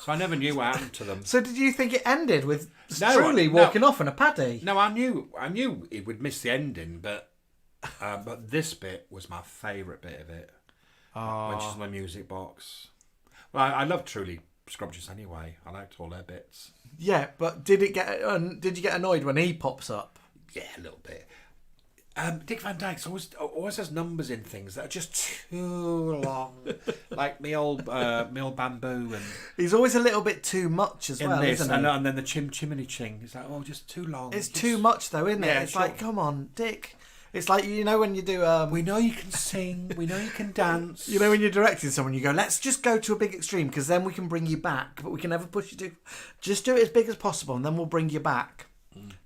So I never knew what happened to them. So did you think it ended with Truly walking off in a paddy? No, I knew it would miss the ending, but this bit was my favourite bit of it. Oh. When she's in my music box. Well, I love Truly Scrumptious anyway. I liked all their bits. Yeah, but did you get annoyed when he pops up? Yeah, a little bit. Dick Van Dyke always has numbers in things that are just too long, like me old bamboo, and he's always a little bit too much as well, isn't he? And then the chimney ching. It's like, just too long. It's too much though, isn't it? It's like, come on, Dick. It's like, when you do... we know you can sing, we know you can dance. When you're directing someone, you go, let's just go to a big extreme, because then we can bring you back, but we can never push you to... Just do it as big as possible, and then we'll bring you back.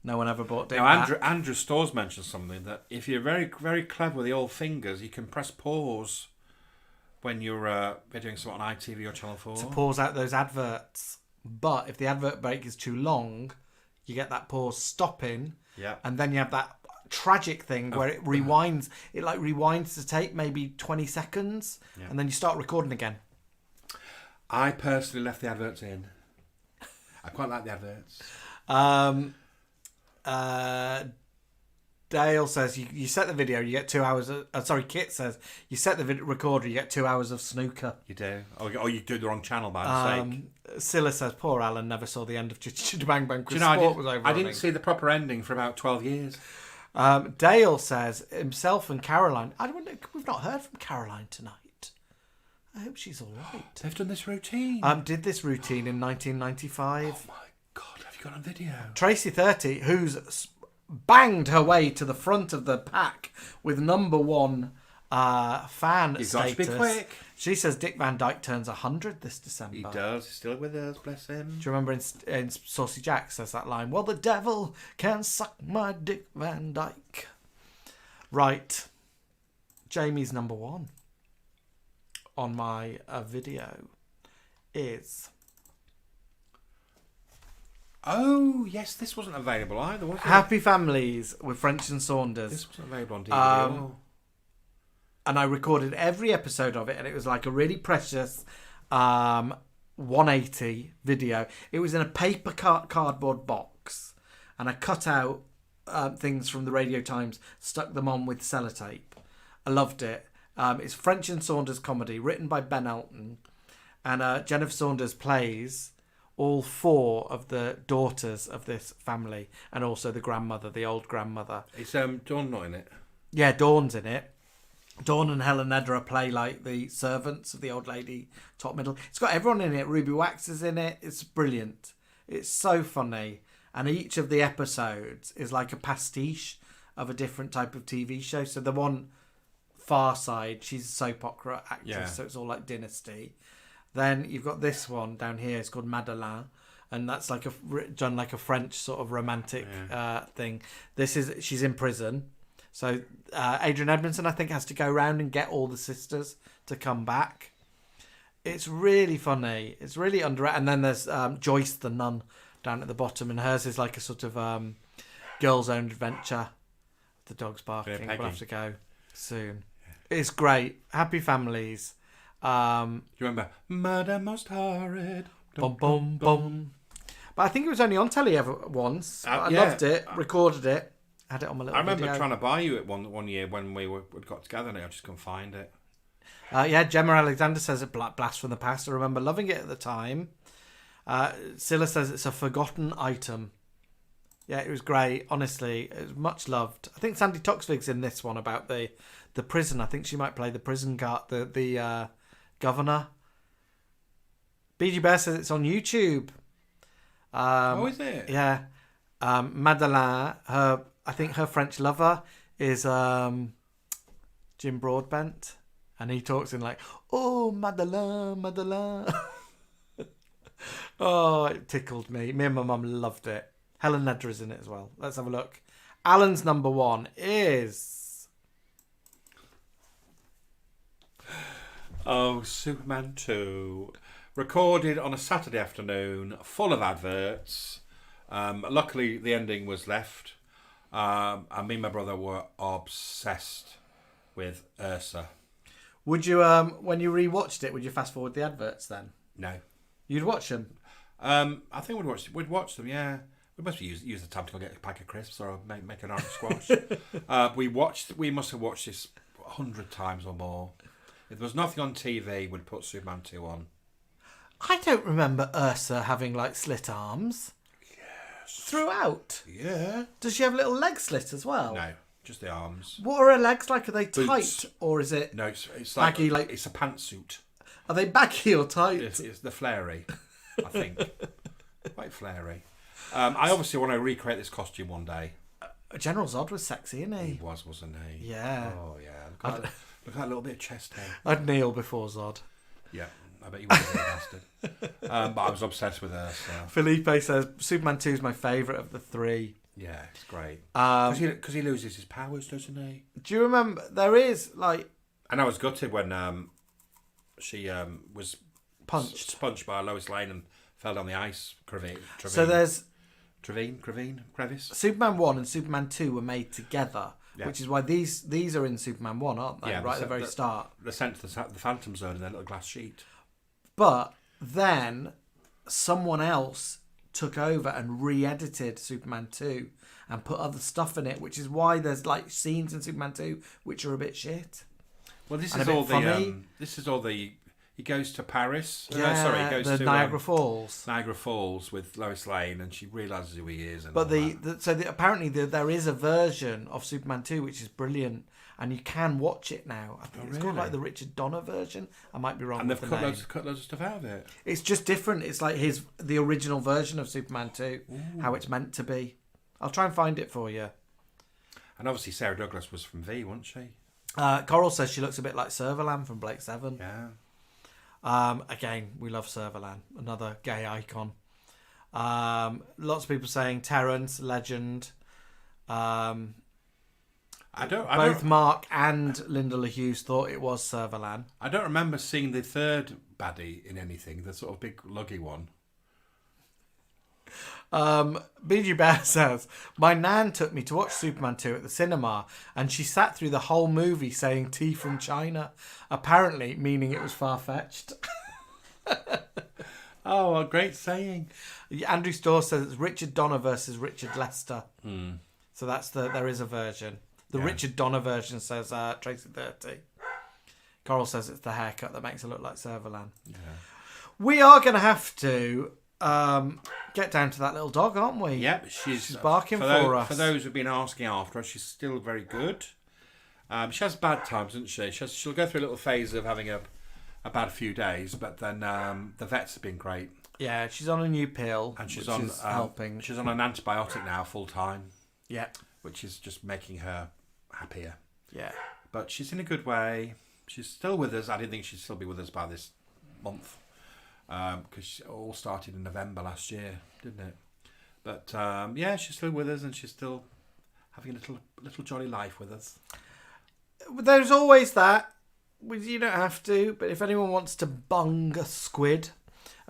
No one ever bought Dick back. Andrew Storrs mentioned something, that if you're very, very clever with the old fingers, you can press pause when you're doing something on ITV or Channel 4. To pause out those adverts. But if the advert break is too long, you get that pause stopping, and then you have that tragic thing where it rewinds. It rewinds the tape maybe 20 seconds, and then you start recording again. I personally left the adverts in. I quite like the adverts. Dale says you set the video, you get 2 hours. Kit says you set the recorder, you get 2 hours of snooker. You do. Or you do the wrong channel by mistake. Silla says poor Alan never saw the end of Chitty Chitty Bang Bang because sport was over. I didn't see the proper ending for about 12 years. Dale says himself and Caroline. I wonder, we've not heard from Caroline tonight. I hope she's all right. They've done this routine. Did this routine in 1995. Oh my God, have you got on video? Tracy 30, who's banged her way to the front of the pack with number one fan You've status. got to be quick. She says Dick Van Dyke turns 100 this December. He does. He's still with us, bless him. Do you remember in Saucy Jack says that line? Well, the devil can suck my Dick Van Dyke. Right. Jamie's number one on my video is... Oh, yes, this wasn't available either, was it? Happy Families with French and Saunders. This wasn't available on DVD. And I recorded every episode of it, and it was like a really precious 180 video. It was in a paper cardboard box, and I cut out things from the Radio Times, stuck them on with sellotape. I loved it. It's French and Saunders comedy, written by Ben Elton, and Jennifer Saunders plays all four of the daughters of this family, and also the grandmother, the old grandmother. Is Dawn not in it? Yeah, Dawn's in it. Dawn and Helen Nedra play like the servants of the old lady, top middle. It's got everyone in it. Ruby Wax is in it. It's brilliant. It's so funny. And each of the episodes is like a pastiche of a different type of TV show. So the one Far Side, she's a soap opera actress, so it's all like Dynasty. Then you've got this one down here. It's called Madeleine, and that's like done like a French sort of romantic thing. She's in prison. So Adrian Edmondson, I think, has to go around and get all the sisters to come back. It's really funny. It's really underrated. And then there's Joyce the nun down at the bottom, and hers is like a sort of girls' own adventure. The dog's barking. We'll have to go soon. It's great. Happy Families. Do you remember? Murder Most Horrid. Boom, boom, boom. But I think it was only on telly once. I loved it. Recorded it. Had it on my little I remember video. trying to buy you it one year when we got together, and I just couldn't find it. Gemma Alexander says it blast from the past. I remember loving it at the time. Silla says it's a forgotten item. Yeah, it was great. Honestly, it was much loved. I think Sandy Toksvig's in this one about the prison. I think she might play the prison guard, the governor. BG Bear says it's on YouTube. Is it? Yeah. Madeleine, I think her French lover is Jim Broadbent, and he talks in like, "Oh, Madeleine, Madeleine." Oh, it tickled me. Me and my mum loved it. Helen Nedra's in it as well. Let's have a look. Alan's number one is... Oh, Superman 2. recorded on a Saturday afternoon, full of adverts. Luckily, the ending was left. And me and my brother were obsessed with Ursa. Would you, when you rewatched it, would you fast forward the adverts then? No. You'd watch them? I think we'd watch them, yeah. We must use the time to go get a pack of crisps or make an orange squash. We must have watched this 100 times or more. If there was nothing on TV, we'd put Superman 2 on. I don't remember Ursa having like slit arms. Yes. Throughout? Yeah. Does she have little leg slit as well? No, just the arms. What are her legs like? Are they Boots. tight or is it? No, it's like baggy, like it's a pantsuit. Are they baggy or tight? It's the flary, I think. Quite flary. I obviously want to recreate this costume one day. General Zod was sexy, isn't he? He was, wasn't he? Yeah. Oh yeah. Look at that little bit of chest hair. I'd kneel before Zod. Yeah, I bet you would, bastard. But I was obsessed with her. So. Felipe says Superman 2 is my favourite of the three. Yeah, it's great. Because he loses his powers, doesn't he? Do you remember? There is like. And I was gutted when she was punched by Lois Lane and fell down the ice. So there's crevice. Superman 1 and Superman 2 were made together, yeah. which is why these are in Superman 1, aren't they? Yeah, right at the very start. They're sent to the Phantom Zone in their little glass sheet. But then someone else took over and re-edited Superman 2 and put other stuff in it, which is why there's like scenes in Superman 2 which are a bit shit. Well, this and is all the. This is all the. He goes to Paris. Yeah, he goes to Niagara Falls. Niagara Falls with Lois Lane, and she realises who he is. And but apparently there is a version of Superman 2 which is brilliant, and you can watch it now. I think it's called like the Richard Donner version. I might be wrong. And with they've the name. cut loads of stuff out of it. It's just different. It's like the original version of Superman 2, Ooh. how it's meant to be. I'll try and find it for you. And obviously Sarah Douglas was from V, wasn't she? Coral says she looks a bit like Servalan from Blake 7. Yeah. Again, we love Servalan, another gay icon. Lots of people saying Terrence, legend. Both Mark and Linda LaHughes thought it was Servalan. I don't remember seeing the third baddie in anything, the sort of big luggy one. BG Bear says, my nan took me to watch Superman 2 at the cinema and she sat through the whole movie saying tea from China, apparently meaning it was far-fetched. Oh, a great saying. Andrew Storr says it's Richard Donner versus Richard Lester. Hmm. So there is a version. The Richard Donner version says Tracy 30. Coral says it's the haircut that makes it look like Servalan. Yeah. We are going to have to get down to that little dog, aren't we? Yep, she's barking for us. For those who've been asking after her, she's still very good. She has bad times, doesn't she? She'll go through a little phase of having a bad few days, but then the vets have been great. Yeah, she's on a new pill, and she's which is helping. She's on an antibiotic now, full time. Yeah, which is just making her happier. Yeah, but she's in a good way. She's still with us. I didn't think she'd still be with us by this month. Because it all started in November last year, didn't it? But yeah, she's still with us and she's still having a little jolly life with us. There's always that. You don't have to, but if anyone wants to bung a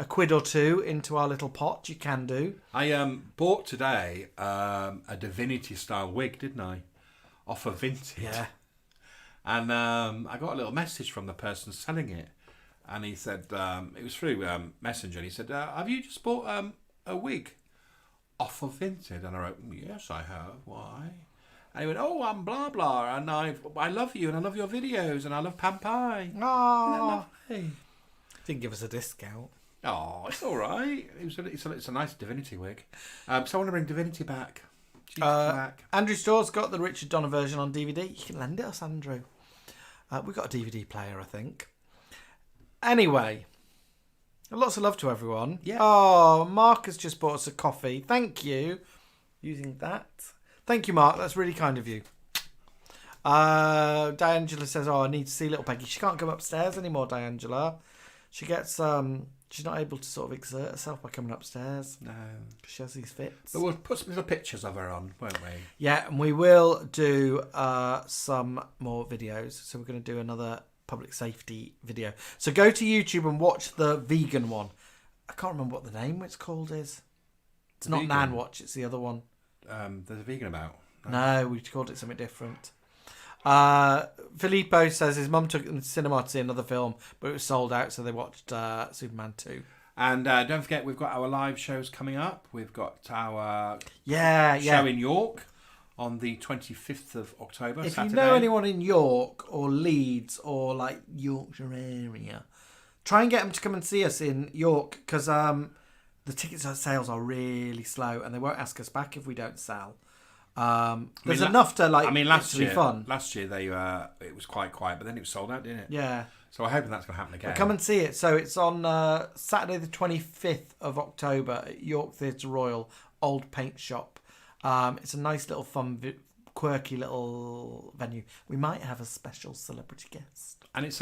quid or two into our little pot, you can do. I bought today a Divinity style wig, didn't I? Off of Vinted. Yeah. And I got a little message from the person selling it. And he said, it was through Messenger, and he said, have you just bought a wig off of Vinted? And I wrote, yes, I have. Why? And he went, oh, I'm blah, blah, and I love you, and I love your videos, and I love Pan Pie. Oh, lovely? Didn't give us a discount. Oh, it's all right. It's a nice Divinity wig. So I want to bring Divinity back. Back. Andrew Storr's got the Richard Donner version on DVD. You can lend it us, Andrew. We've got a DVD player, I think. Anyway, lots of love to everyone. Yeah. Oh, Mark has just bought us a coffee. Thank you. Using that. Thank you, Mark. That's really kind of you. Diangela says, oh, I need to see little Peggy. She can't come upstairs anymore, Diangela. She gets, she's not able to sort of exert herself by coming upstairs. No. She has these fits. But we'll put some little pictures of her on, won't we? Yeah, and we will do some more videos. So we're going to do another public safety video. So go to YouTube and watch the vegan one. I can't remember what the name it's called is. It's not Nan Watch, it's the other one. There's a vegan about. No, we called it something different. Filippo says his mum took him to the cinema to see another film, but it was sold out, so they watched Superman 2. And don't forget, we've got our live shows coming up. We've got our show in York on the 25th of October, If Saturday. you know anyone in York or Leeds or like Yorkshire area, try and get them to come and see us in York, because the ticket sales are really slow and they won't ask us back if we don't sell. There's enough to like. I mean, last to be year, fun. Last year it was quite quiet, but then it was sold out, didn't it? Yeah. So I'm hoping that's going to happen again. But come and see it. So it's on Saturday the 25th of October at York Theatre Royal, Old Paint Shop. It's a nice little fun, quirky little venue. We might have a special celebrity guest. And it's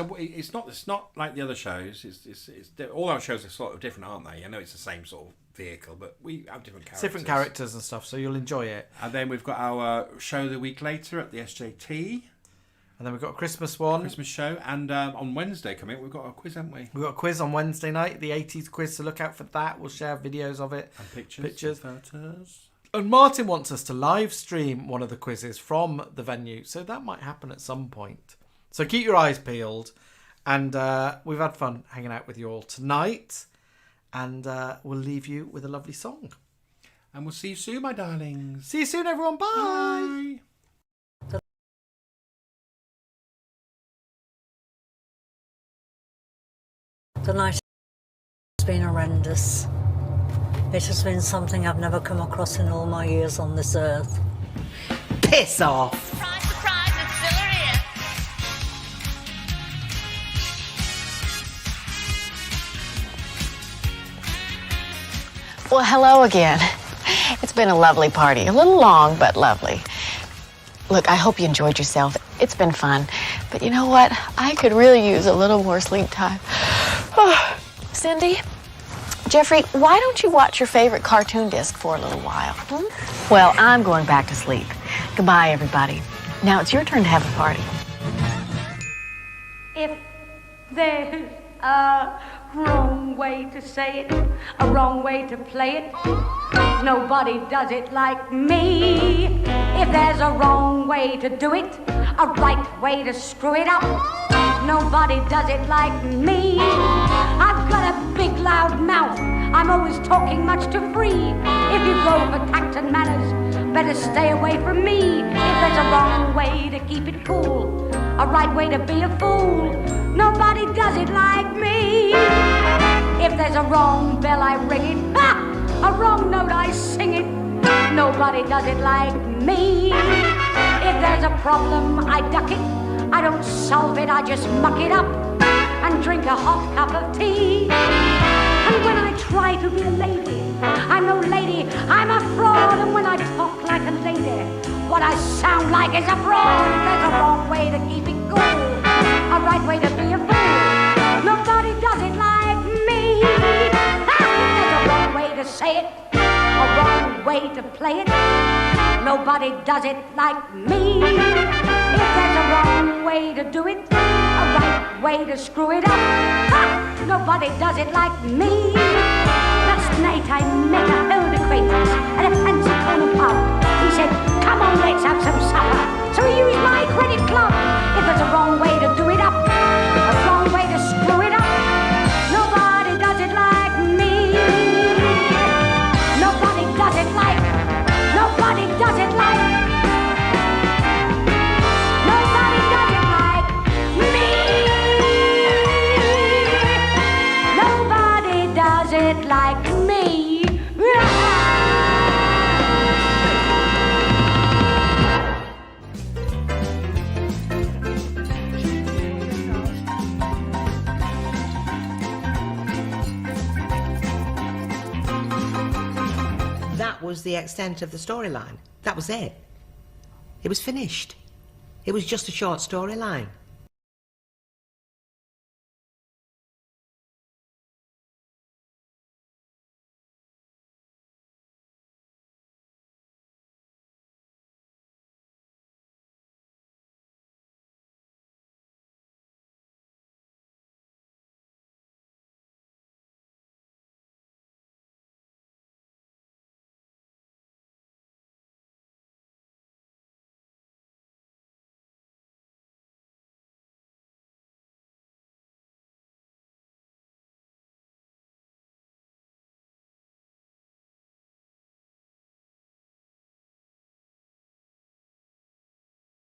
not like the other shows. It's all our shows are sort of different, aren't they? I know it's the same sort of vehicle, but we have different characters. Different characters and stuff, so you'll enjoy it. And then we've got our show the week later at the SJT. And then we've got a Christmas one. Christmas show. And on Wednesday coming up, we've got a quiz, haven't we? We've got a quiz on Wednesday night, the 80s quiz, so look out for that. We'll share videos of it. And pictures. And photos. And Martin wants us to live stream one of the quizzes from the venue, so that might happen at some point. So keep your eyes peeled. And we've had fun hanging out with you all tonight. And we'll leave you with a lovely song. And we'll see you soon, my darlings. See you soon, everyone. Bye. The night has been horrendous. It has been something I've never come across in all my years on this earth. Piss off! Surprise, surprise, it's Silla here. Well, hello again. It's been a lovely party. A little long, but lovely. Look, I hope you enjoyed yourself. It's been fun. But you know what? I could really use a little more sleep time. Cindy, Jeffrey, why don't you watch your favorite cartoon disc for a little while? Well, I'm going back to sleep. Goodbye, everybody. Now it's your turn to have a party. If there's a wrong way to say it, a wrong way to play it, nobody does it like me. If there's a wrong way to do it, a right way to screw it up, nobody does it like me. I've got a big loud mouth, I'm always talking much too free. If you go for tact and manners, better stay away from me. If there's a wrong way to keep it cool, a right way to be a fool, nobody does it like me. If there's a wrong bell, I ring it. Ha! A wrong note, I sing it. Nobody does it like me. If there's a problem, I duck it. I don't solve it, I just muck it up and drink a hot cup of tea. And when I try to be a lady, I'm no lady, I'm a fraud. And when I talk like a lady, what I sound like is a fraud. If there's a wrong way to keep it cool, a right way to be a fool, nobody does it like me. If there's a wrong way to say it, a wrong way to play it, nobody does it like me. If there's a wrong way to do it, a right way to screw it up, ha! Nobody does it like me. Last night I met an old acquaintance at a fancy corner pub. He said, come on, let's have some supper. So he used my credit club. If there's a wrong way to do it up, a wrong way to screw it up, nobody does it like me. Nobody does it like, nobody does it like, nobody does it like me. Nobody does it like me. That was the extent of the storyline. That was it. It was finished. It was just a short storyline.